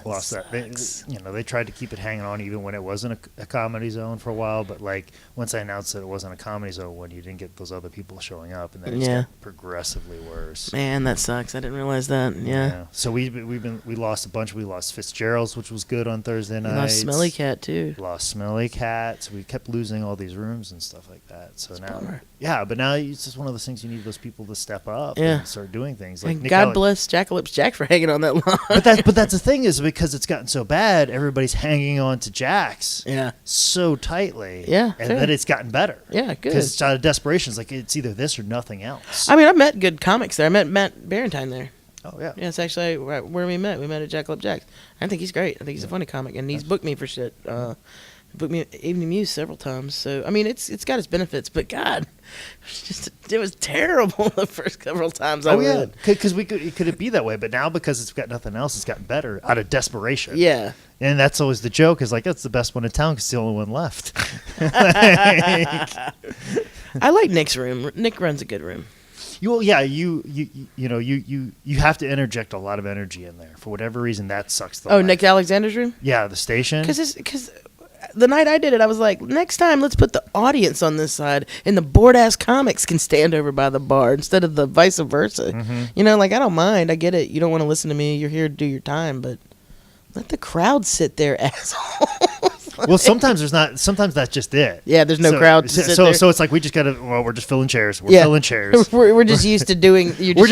lost that. They tried to keep it hanging on even when it wasn't a comedy zone for a while. But like once I announced that it wasn't a comedy zone, when you didn't get those other people showing up, and then it just got progressively worse. Man, that sucks. I didn't realize that. Yeah. So we lost a bunch. We lost Fitzgerald's, which was good on Thursday night. Lost Smelly Cat too. Lost Smelly Cat. So we kept losing all these rooms and stuff like that. So That's now, bummer. but now it's just one of those things you need those people to step up Yeah. and start doing things. Like And God bless Jackalopes Jack for hanging on that line. But that's the thing is because it's gotten so bad, everybody's hanging on to Jax so tightly. Yeah, and fair. then it's gotten better. Yeah, good. Because it's out of desperation. It's like it's either this or nothing else. I mean, I met good comics there. I met Matt Barentine there. Oh yeah. Yeah, it's actually where we met. We met at Jackalope Jack's. I think he's great. I think he's a funny comic, and he's booked me for shit. Booked me at Evening Muse several times. So I mean, it's got its benefits, but God, it was terrible the first several times I went. Because it could be that way, but now because it's got nothing else, it's gotten better out of desperation. Yeah. And that's always the joke is like that's the best one in town because it's the only one left. I like Nick's room. Nick runs a good room. You have to interject a lot of energy in there for whatever reason. That sucks. The life. Nick Alexander's room. Yeah, the station. Because the night I did it, I was like, next time let's put the audience on this side, and the bored ass comics can stand over by the bar instead of the vice versa. Mm-hmm. I don't mind. I get it. You don't want to listen to me. You're here to do your time, but let the crowd sit there, asshole. Well, sometimes there's not. Sometimes that's just it. Yeah, there's no crowd to sit there. So it's like we just gotta. Well, we're just filling chairs. We're filling chairs. we're just used to doing. We're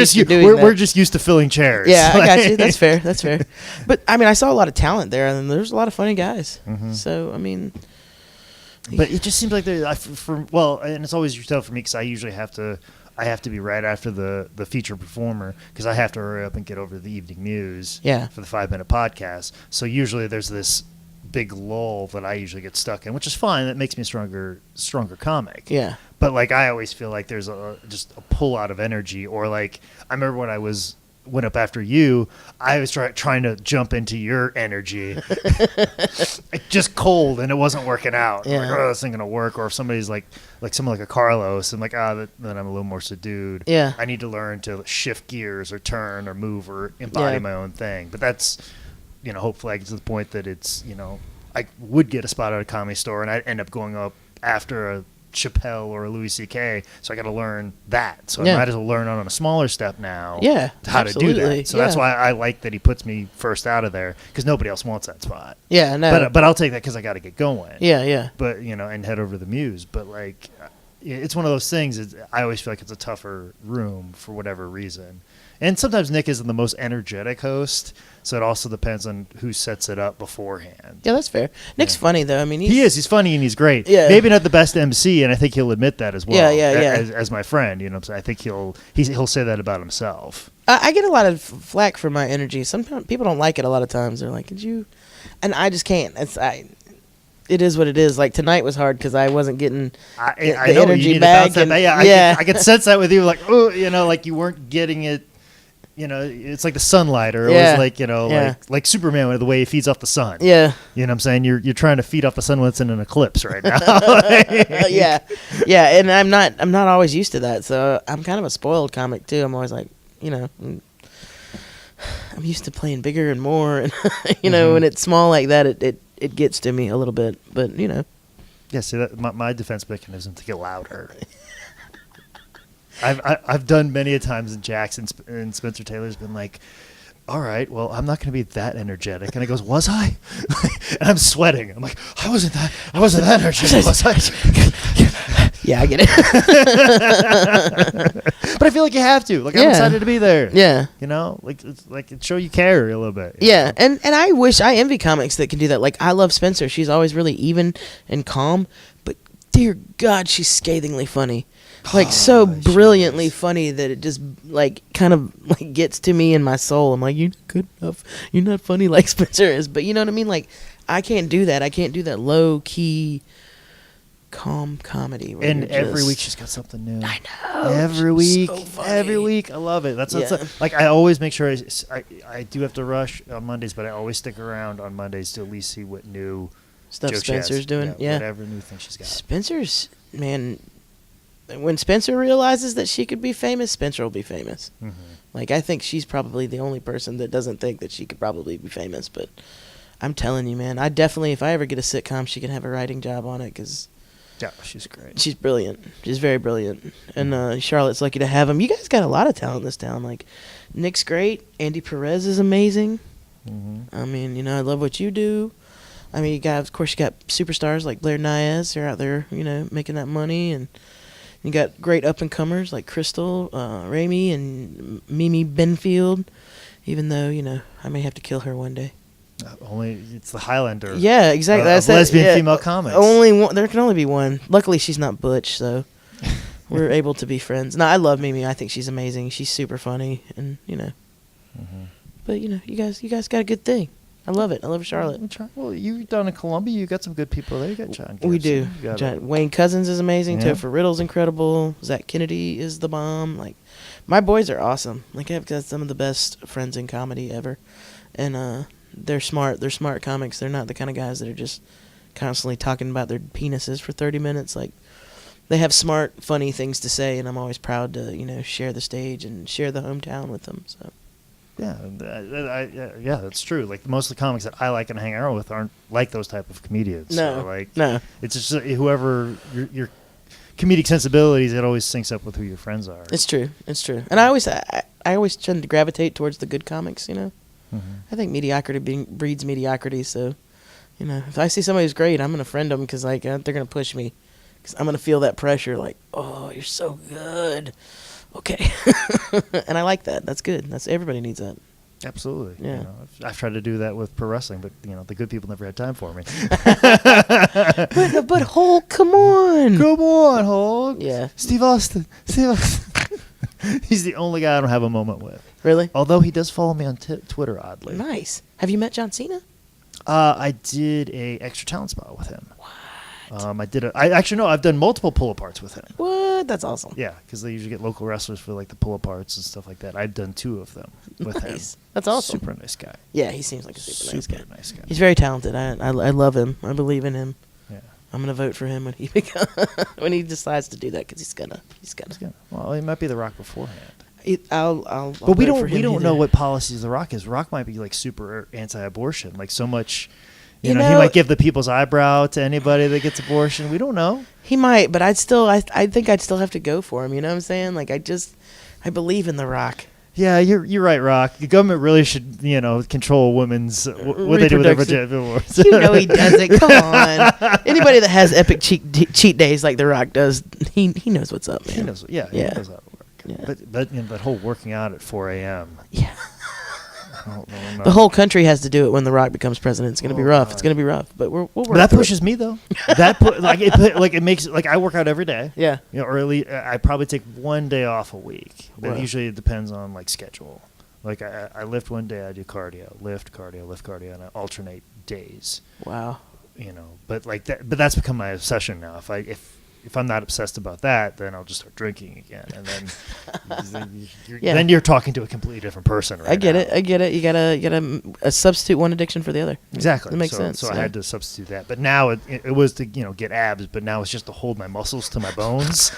just used to filling chairs. Yeah, I got you. That's fair. That's fair. But I mean, I saw a lot of talent there, and there's a lot of funny guys. Mm-hmm. So I mean, but it just seems like and it's always yourself for me because I usually have to. I have to be right after the feature performer because I have to hurry up and get over to the Evening Muse for the 5-minute podcast. So usually there's this big lull that I usually get stuck in, which is fine. That makes me a stronger comic. Yeah. But like I always feel like there's just a pull out of energy, or like I remember when I went up after you, I was trying to jump into your energy, just cold, and it wasn't working out. Yeah. Like, this ain't gonna work. Or if somebody's like someone like a Carlos, I'm like, then I'm a little more subdued. Yeah. I need to learn to shift gears or turn or move or embody my own thing. But that's, hopefully I get to the point that it's, I would get a spot at a comedy store and I'd end up going up after a Chappelle or a Louis C.K. So I got to learn that. So I might as well learn on a smaller step now. Yeah, how absolutely. to do that. So that's why I like that he puts me first out of there because nobody else wants that spot. Yeah, no. But I'll take that because I got to get going. Yeah, yeah. But and head over to the Muse. But like, it's one of those things. I always feel like it's a tougher room for whatever reason. And sometimes Nick isn't the most energetic host, so it also depends on who sets it up beforehand. Yeah, that's fair. Nick's funny though. I mean, he's funny and he's great. Yeah. Maybe not the best MC, and I think he'll admit that as well. Yeah. As my friend, I think he'll say that about himself. I get a lot of flack for my energy. Sometimes people don't like it. A lot of times they're like, "Did you?" And I just can't. It is what it is. Like tonight was hard because I wasn't getting the energy back. I could sense that with you. Like, like you weren't getting it. It's like the sunlight, or it was like, like Superman, the way he feeds off the sun. Yeah. You know what I'm saying? You're trying to feed off the sun when it's in an eclipse right now. Yeah. Yeah. And I'm not always used to that. So I'm kind of a spoiled comic too. I'm always like, I'm used to playing bigger and more. And, when it's small like that, it gets to me a little bit. But, Yeah, see, my defense mechanism to get louder. I've done many a times in Jackson and Spencer Taylor's been like, all right, well, I'm not going to be that energetic. And he goes, was I? And I'm sweating. I'm like, I wasn't that energetic, was I? Yeah, I get it. But I feel like you have to. Like, I'm excited to be there. Yeah. Like it show you care a little bit. Yeah, and I envy comics that can do that. Like, I love Spencer. She's always really even and calm. But, dear God, she's scathingly funny. Like, so brilliantly funny that it just, like, kind of, like, gets to me in my soul. I'm like, you're not good enough. You're not funny like Spencer is. But you know what I mean? Like, I can't do that. I can't do that low-key, calm comedy. And every week she's got something new. I know. Every week. So funny. Every week. I love it. That's like, I always make sure I do have to rush on Mondays, but I always stick around on Mondays to at least see what new stuff joke Spencer's doing. Yeah. Whatever new thing she's got. Spencer's, man... When Spencer realizes that she could be famous, Spencer will be famous. Mm-hmm. Like, I think she's probably the only person that doesn't think that she could probably be famous. But I'm telling you, man, I definitely, if I ever get a sitcom, she can have a writing job on it because Yeah, she's great. she's brilliant. She's very brilliant. And Charlotte's lucky to have him. You guys got a lot of talent in this town. Like, Nick's great. Andy Perez is amazing. I mean, you know, I love what you do. I mean, of course, you got superstars like Blair Nias. They're out there, you know, making that money. And you got great up-and-comers like Crystal Ramey and Mimi Benfield, even though, you know, I may have to kill her one day. Only it's the Highlander. Yeah, exactly. That's lesbian female comics. Only one. There can only be one. Luckily, she's not butch, so we're able to be friends. No, I love Mimi. I think she's amazing. She's super funny, and you know. But you know, you guys got a good thing. I love it. I love Charlotte. Well, you down in Columbia, you got some good people there. You got John. We Gibson. do. Wayne Cousins is amazing. Yeah. Topher Riddle's incredible. Zach Kennedy is the bomb. Like, my boys are awesome. Like, I've got some of the best friends in comedy ever, and they're smart. They're smart comics. They're not the kind of guys that are just constantly talking about their penises for 30 minutes. Like, they have smart, funny things to say, and I'm always proud to, you know, share the stage and share the hometown with them. So. Yeah, that's true. Like, most of the comics that I like and hang out with aren't like those type of comedians. No, so, like, no. It's just whoever your comedic sensibilities, it always syncs up with who your friends are. It's true. It's true. And I always tend to gravitate towards the good comics, you know. I think mediocrity breeds mediocrity. So, you know, if I see somebody who's great, I'm going to friend them because, like, they're going to push me. Because I'm going to feel that pressure, like, oh, you're so good. Okay. And I like that. That's good. Everybody needs that. Absolutely. Yeah. You know, I've tried to do that with pro wrestling, but you know, the good people never had time for me. but Hulk, come on. Come on, Hulk. Yeah. Steve Austin. He's the only guy I don't have a moment with. Really? Although he does follow me on Twitter, oddly. Nice. Have you met John Cena? I did a extra talent spot with him. What? I've done multiple pull-aparts with him. What? That's awesome. Yeah, because they usually get local wrestlers for like the pull-aparts and stuff like that. I've done 2 of them with him. That's awesome. Super nice guy. Yeah, he seems like a super nice guy. He's very talented. I love him. I believe in him. Yeah. I'm gonna vote for him when he when he decides to do that because he's gonna. Well, he might be The Rock beforehand. I'll But we vote for him don't know either. what policies The Rock is. Rock might be like super anti-abortion, like so much. You You know, he know- might give the people's eyebrow to anybody that gets abortion. We don't know. He might, but I think I'd still have to go for him. You know what I'm saying? Like, I believe in The Rock. Yeah, you're right, Rock. The government really should, you know, control women's what they do with their vagina. You know he does it. Come on. Anybody that has epic cheat days like The Rock does, he knows what's up, man. He knows. Yeah, he knows how to work. Yeah. But you know, that whole working out at 4 a.m. Yeah. I don't know. The whole country has to do it when The Rock becomes president. It's gonna be rough. It's gonna be rough, but we'll work. But that through pushes me though. It makes like I work out every day. Yeah. You know, or at least I probably take one day off a week. But Wow. usually it depends on like schedule. Like I lift one day, I do cardio, lift cardio, and I alternate days. Wow. You know, but like that. But that's become my obsession now. If I'm not obsessed about that, then I'll just start drinking again, and then then you're talking to a completely different person. Right I get now. it. You gotta substitute one addiction for the other. Exactly. That makes so, sense. So I yeah. had to substitute that. But now it was to get abs, but now it's just to hold my muscles to my bones.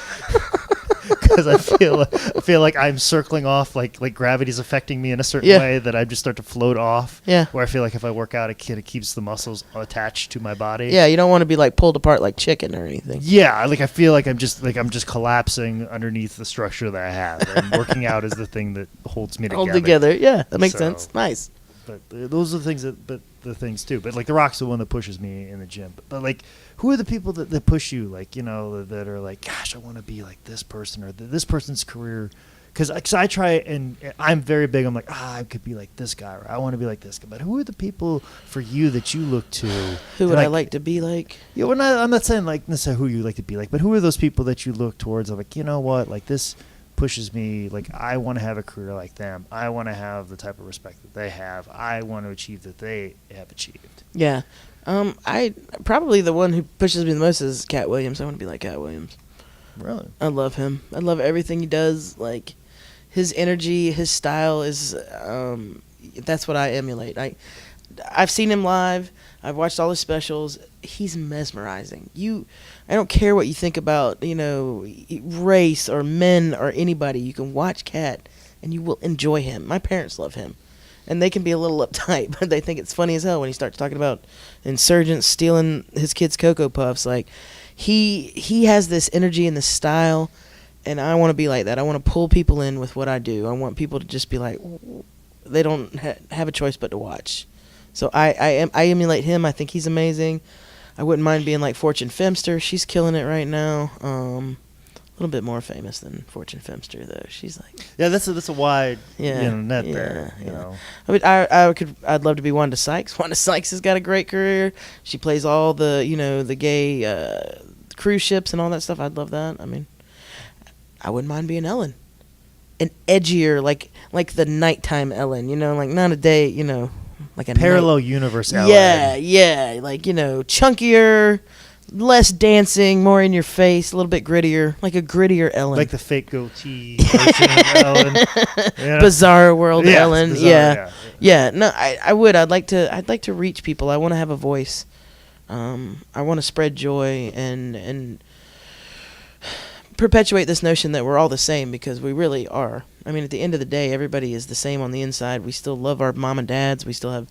Because I feel like I'm circling off, like gravity's affecting me in a certain way that I just start to float off. Yeah. Where I feel like if I work out, it keeps the muscles attached to my body. Yeah, you don't want to be like pulled apart like chicken or anything. Yeah, like I feel like I'm just collapsing underneath the structure that I have, and working out is the thing that holds me together. Hold together. Yeah, that makes So- sense. Nice. But those are the things the things too. But like The Rock's the one that pushes me in the gym. But like, who are the people that push you? Like, you know, that are like, gosh, I want to be like this person or this person's career. Because I try and I'm very big. I'm like, I could be like this guy, or I want to be like this guy. But who are the people for you that you look to? Who would And I like to be like? Yeah, I'm not saying like necessarily who you like to be like, but who are those people that you look towards? Of like, you know what, like this pushes me. Like, I want to have a career like them. I want to have the type of respect that they have. I want to achieve that they have achieved. Yeah. I probably the one who pushes me the most is Cat Williams. I want to be like Cat Williams. Really? I love him. I love everything he does. Like, his energy, his style is that's what I emulate. I've seen him live. I've watched all his specials. He's mesmerizing. I don't care what you think about, race or men or anybody. You can watch Cat and you will enjoy him. My parents love him. And they can be a little uptight, but they think it's funny as hell when he starts talking about insurgents stealing his kids' Cocoa Puffs. Like, he has this energy and this style, and I want to be like that. I want to pull people in with what I do. I want people to just be like, they don't have a choice but to watch. So I emulate him. I think he's amazing. I wouldn't mind being like Fortune Femster. She's killing it right now. A little bit more famous than Fortune Femster, though. She's like, yeah, that's a wide net yeah, there. yeah. You know, I mean, I'd love to be Wanda Sykes. Wanda Sykes has got a great career. She plays all the the gay cruise ships and all that stuff. I'd love that. I mean, I wouldn't mind being Ellen, an edgier like the nighttime Ellen. Like not a day. Like a parallel universe Ellen. Yeah, like chunkier. Less dancing, more in your face, a little bit grittier, like a grittier Ellen. Like the fake goatee version of Ellen. Bizarre world Ellen. Bizarre, yeah. No, I would. I'd like to reach people. I want to have a voice. I want to spread joy and perpetuate this notion that we're all the same, because we really are. I mean, at the end of the day, everybody is the same on the inside. We still love our mom and dads. We still have,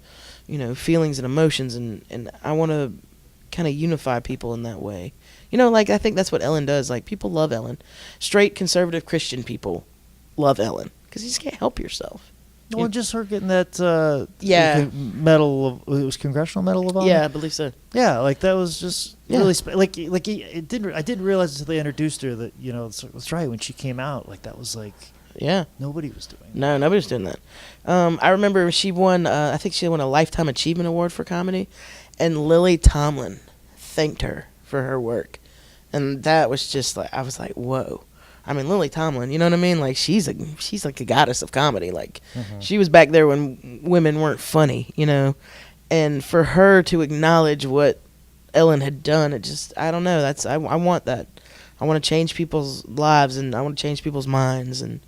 feelings and emotions, and I want to kind of unify people in that way. Like I think that's what Ellen does. Like, people love Ellen. Straight conservative Christian people love Ellen because you just can't help yourself. Well, just her getting that it was Congressional Medal of Honor. Yeah, I believe so. Yeah, like that was just really I didn't realize until they introduced her that that's right, when she came out, like that was like nobody was doing. No, nobody was doing that. I remember she won. I think she won a Lifetime Achievement Award for comedy. And Lily Tomlin thanked her for her work. And that was just like, I was like, whoa. I mean, Lily Tomlin, you know what I mean? Like, she's like a goddess of comedy. Like, she was back there when women weren't funny, And for her to acknowledge what Ellen had done, it just, I don't know. I want that. I want to change people's lives, and I want to change people's minds, and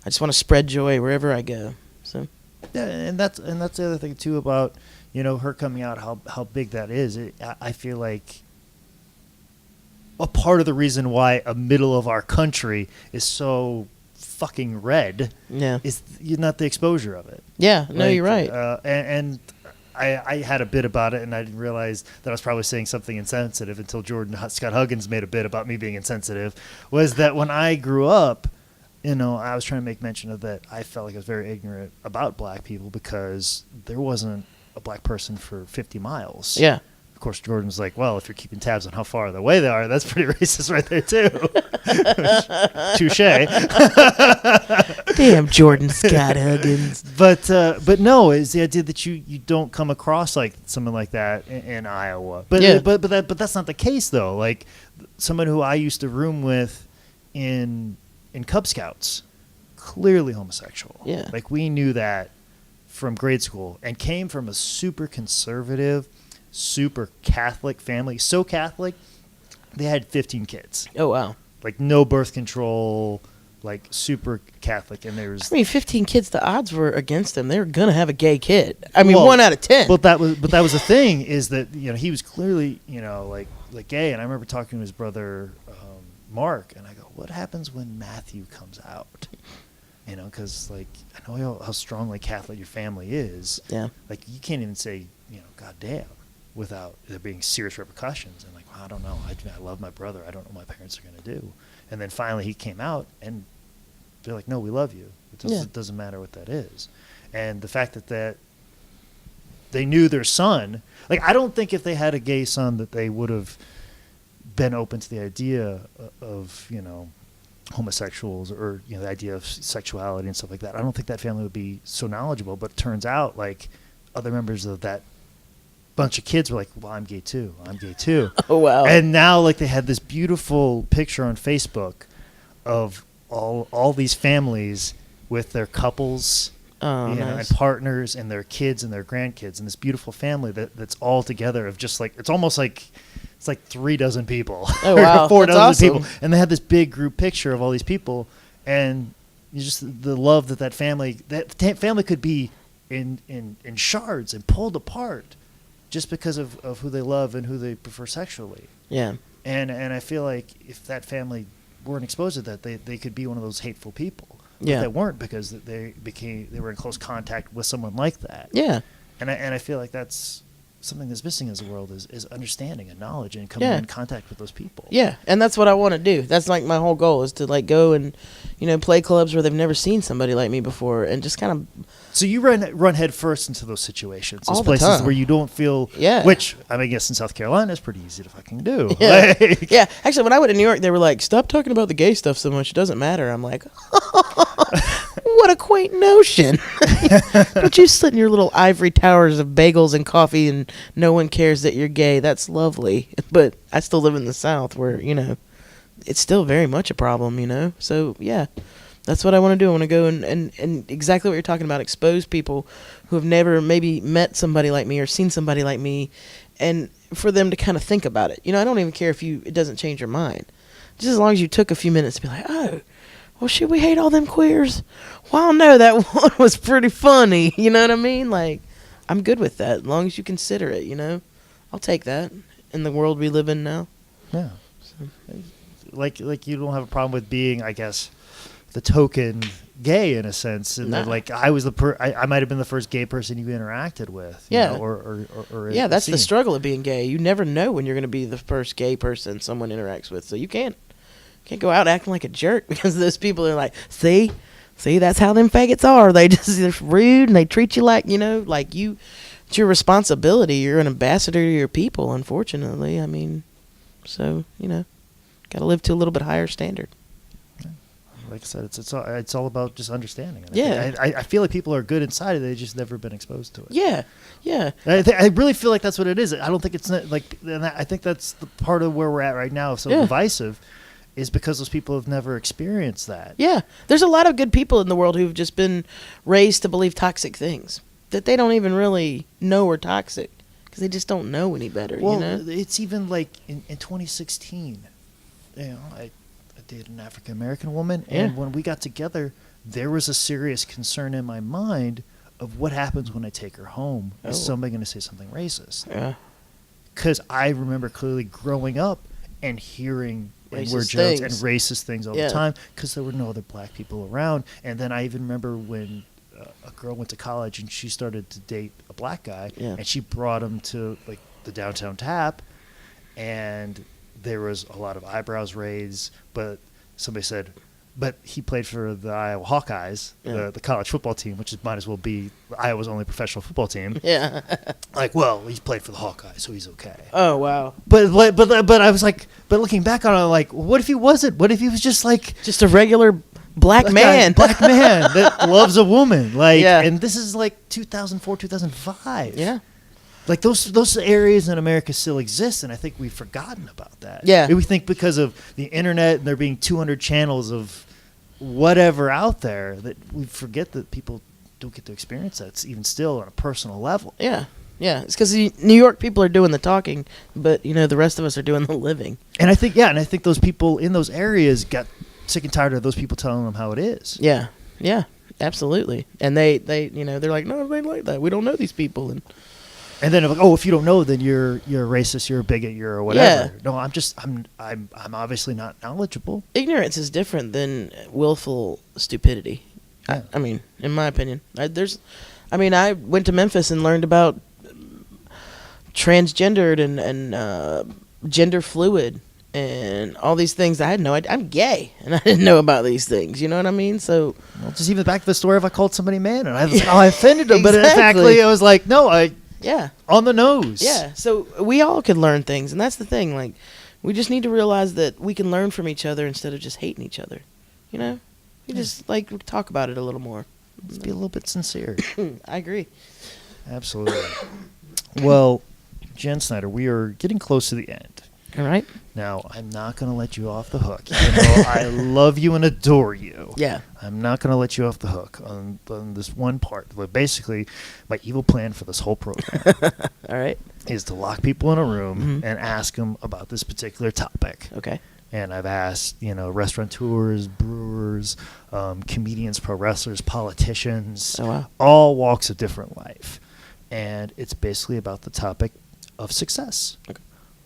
I just want to spread joy wherever I go. So. Yeah, and that's the other thing too about her coming out, how big that is. I feel like a part of the reason why a middle of our country is so fucking red is not the exposure of it. Yeah, no, you're right. And I had a bit about it, and I didn't realize that I was probably saying something insensitive until Scott Huggins made a bit about me being insensitive, was that when I grew up, I was trying to make mention of that. I felt like I was very ignorant about black people because there wasn't a black person for 50 miles. Yeah. Of course, Jordan's like, well, if you're keeping tabs on how far away they are, that's pretty racist right there, too. Touche. Damn, Jordan Scott Huggins. But no, it's the idea that you don't come across like someone like that in Iowa. But that's not the case, though. Like, someone who I used to room with in Cub Scouts, clearly homosexual. Yeah. Like, we knew that from grade school, and came from a super conservative, super Catholic family. So Catholic, they had 15 kids. Oh, wow. Like, no birth control, like, super Catholic. And there was 15 kids, the odds were against them. They were going to have a gay kid. I mean, 1 out of 10. But that was the thing, is that, he was clearly, like gay. And I remember talking to his brother, Mark, and I go, what happens when Matthew comes out? Because, like, I know how strongly Catholic your family is. Yeah. Like, you can't even say, God damn, without there being serious repercussions. And, like, well, I don't know. I love my brother. I don't know what my parents are going to do. And then finally he came out, and they're like, no, we love you. It doesn't matter what that is. And the fact that they knew their son, like, I don't think if they had a gay son that they would have been open to the idea of, homosexuals or the idea of sexuality and stuff like that. I don't think that family would be so knowledgeable, but it turns out like other members of that bunch of kids were like, well, I'm gay too. Oh, wow. And now like they had this beautiful picture on Facebook of all these families with their couples nice. And partners and their kids and their grandkids, and this beautiful family that's all together of just like, it's almost like it's like 3 dozen people. Oh, wow. or 4 dozen awesome. people. And they had this big group picture of all these people, and you just the love that family could be in shards and pulled apart just because of who they love and who they prefer sexually. Yeah. And I feel like if that family weren't exposed to that, they could be one of those hateful people. but Yeah. they weren't because they were in close contact with someone like that. Yeah. And I feel like that's something that's missing as a world is understanding and knowledge and coming Yeah. in contact with those people. Yeah, and that's what I want to do. That's like my whole goal is to like go and, play clubs where they've never seen somebody like me before, and just kind of. So you run head first into those situations, those All the places time. where you don't feel. Yeah. Which I guess in South Carolina is pretty easy to fucking do. Yeah. Like- Yeah, actually, when I went to New York, they were like, "Stop talking about the gay stuff so much. It doesn't matter." I'm like, "What a quaint notion!" But you sit in your little ivory towers of bagels and coffee, and no one cares that you're gay. That's lovely. But I still live in the South, where it's still very much a problem. So yeah, that's what I want to do. I want to go and exactly what you're talking about, expose people who have never maybe met somebody like me or seen somebody like me, and for them to kind of think about it. I don't even care if it doesn't change your mind. Just as long as you took a few minutes to be like, oh, well, should we hate all them queers? Well, no, that one was pretty funny. You know what I mean? Like, I'm good with that as long as you consider it, I'll take that in the world we live in now. Yeah. Like you don't have a problem with being, I guess, the token gay in a sense, and Nah. that, like I was I might have been the first gay person you interacted with. Yeah. Or Yeah, that's the seen. struggle of being gay. You never know when you're going to be the first gay person someone interacts with. So you can't go out acting like a jerk because those people are like, see, that's how them faggots are. They're rude and they treat you like, like you. It's your responsibility. You're an ambassador to your people, unfortunately. I mean, so, got to live to a little bit higher standard. Like I said, it's all about just understanding. And Yeah. I feel like people are good inside it. They've just never been exposed to it. Yeah, yeah. I really feel like that's what it is. I don't think it's not, like. And I think that's the part of where we're at right now. So Yeah. divisive, is because those people have never experienced that. Yeah, there's a lot of good people in the world who've just been raised to believe toxic things that they don't even really know are toxic because they just don't know any better, Well, it's even like in 2016, I dated an African American woman, and when we got together, there was a serious concern in my mind of what happens when I take her home. Is somebody going to say something racist? Yeah. Because I remember clearly growing up and hearing Racist N-word jokes and things. racist things all Yeah. the time because there were no other black people around. And then I even remember when a girl went to college and she started to date a black guy, and she brought him to like the downtown tap, and there was a lot of eyebrows raised, but somebody said, but he played for the Iowa Hawkeyes, the college football team, which might as well be Iowa's only professional football team. Yeah. Like, well, he's played for the Hawkeyes, so he's okay. Oh, wow. But I was like, but looking back on it, I'm like, what if he wasn't? What if he was just like Just a regular black man. black man that loves a woman? Like, Yeah. and this is like 2004, 2005. Yeah. Like those areas in America still exist, and I think we've forgotten about that. Yeah. We think because of the internet and there being 200 channels of whatever out there that we forget that people don't get to experience that even still on a personal level. Yeah. Yeah. It's because New York people are doing the talking, but, the rest of us are doing the living. And I think those people in those areas got sick and tired of those people telling them how it is. Yeah. Yeah. Absolutely. And they they're like, no, they like that. We don't know these people. And then like, oh, if you don't know, then you're a racist, you're a bigot, you're whatever. Yeah. No, I'm obviously not knowledgeable. Ignorance is different than willful stupidity. Yeah. I mean, in my opinion, I went to Memphis and learned about transgendered and gender fluid and all these things. I had no idea. I'm gay, and I didn't know about these things. You know what I mean? So, Well, just even back to the story if I called somebody man, and I was like, oh, I offended them, but in fact, Exactly. I was like, no, yeah. on the nose. Yeah, so we all could learn things, and that's the thing. Like, we just need to realize that we can learn from each other instead of just hating each other. We just talk about it a little more. Let's be a little bit sincere. I agree. Absolutely. Well, Jenn Snyder, we are getting close to the end. All right. Now, I'm not going to let you off the hook. Even though I love you and adore you. Yeah. I'm not going to let you off the hook on this one part. But basically, my evil plan for this whole program All right. is to lock people in a room and ask them about this particular topic. Okay. And I've asked, restaurateurs, brewers, comedians, pro wrestlers, politicians, Oh, wow. all walks of different life. And it's basically about the topic of success. Okay.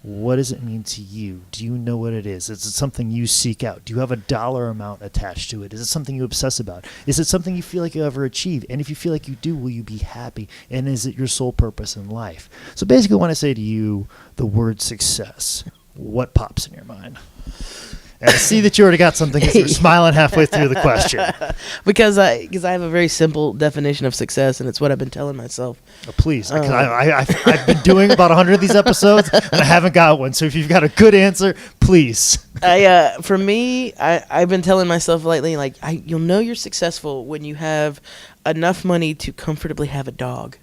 What does it mean to you? Do you know what it is? Is it something you seek out? Do you have a dollar amount attached to it? Is it something you obsess about? Is it something you feel like you'll ever achieve? And if you feel like you do, will you be happy? And is it your sole purpose in life? So basically, when I say to you the word success, what pops in your mind? And I see that you already got something because you're smiling halfway through the question. because I have a very simple definition of success, and it's what I've been telling myself. Oh, please. I've been doing about 100 of these episodes, and I haven't got one. So if you've got a good answer, please. For me, I've been telling myself lately, like, you'll know you're successful when you have enough money to comfortably have a dog.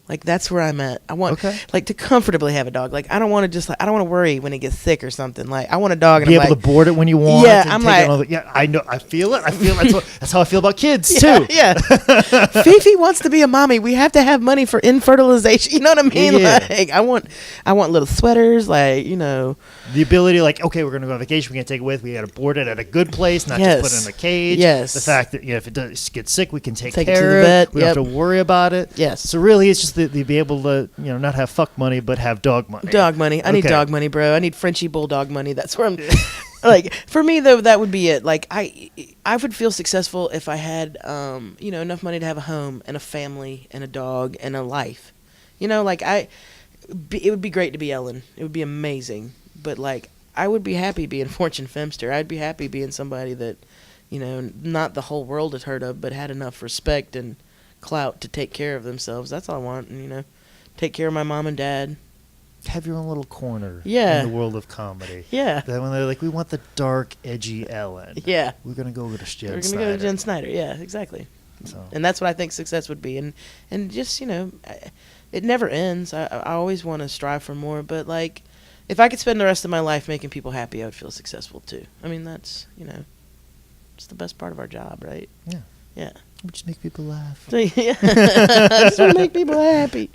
Like, that's where I'm at. I want, like, to comfortably have a dog. Like, I don't want to just, like, I don't want to worry when it gets sick or something. Like, I want a dog. And be I'm able to board it when you want. Yeah, I'm like, yeah, I know. I feel it. That's how I feel about kids, too. Yeah. Fifi wants to be a mommy. We have to have money for infertilization. You know what I mean? Yeah. Like, I want little sweaters, like, you know. The ability, like, okay, we're going to go on vacation. We can't take it with. We got to board it at a good place, not just put it in a cage. Yes. The fact that, if it does get sick, we can take it care to the of vet. it. We don't have to worry about it. Yes. So really, it's just the be able to, not have fuck money, but have dog money. Dog money. I need dog money, bro. I need Frenchie Bulldog money. That's where I'm. Like, for me, though, that would be it. Like, I would feel successful if I had, enough money to have a home and a family and a dog and a life. Like, it would be great to be Ellen. It would be amazing. But, like, I would be happy being Fortune Femster. I'd be happy being somebody that, not the whole world had heard of, but had enough respect and clout to take care of themselves. That's all I want. And, take care of my mom and dad. Have your own little corner in the world of comedy. Yeah. That when they're like, we want the dark, edgy Ellen. Yeah. We're going to go to Jenn Snyder. We're going to go to Jenn Snyder. Yeah, exactly. So. And that's what I think success would be. And just, it never ends. I always want to strive for more. But, like, if I could spend the rest of my life making people happy, I would feel successful, too. I mean, that's, it's the best part of our job, right? Yeah. Yeah. We just make people laugh. Yeah. I just want to make people happy.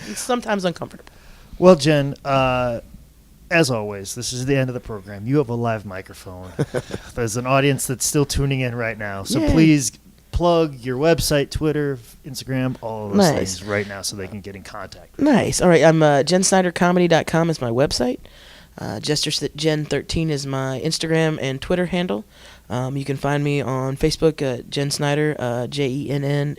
It's sometimes uncomfortable. Well, Jenn, as always, this is the end of the program. You have a live microphone. There's an audience that's still tuning in right now. So please plug your website, Twitter, Instagram, all of those things right now so they can get in contact. Nice. All right. I'm JennSnyderComedy.com is my website. Jen13 is my Instagram and Twitter handle. You can find me on Facebook at Jenn Snyder, JennSnyder.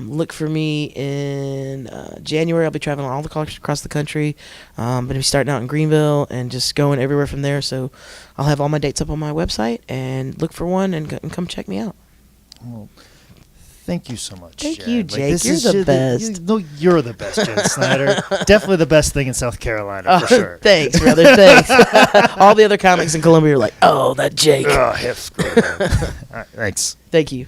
Look for me in January. I'll be traveling all across the country. But I'm starting out in Greenville and just going everywhere from there. So I'll have all my dates up on my website, and look for one and come check me out. Well, thank you so much. Thank Jenn. you, Jake. You're the best. You're the best, Jenn Snyder. Definitely the best thing in South Carolina, for sure. Thanks, brother. Thanks. All the other comics in Columbia are like, oh, that Jake. Oh, all right, thanks. Thank you.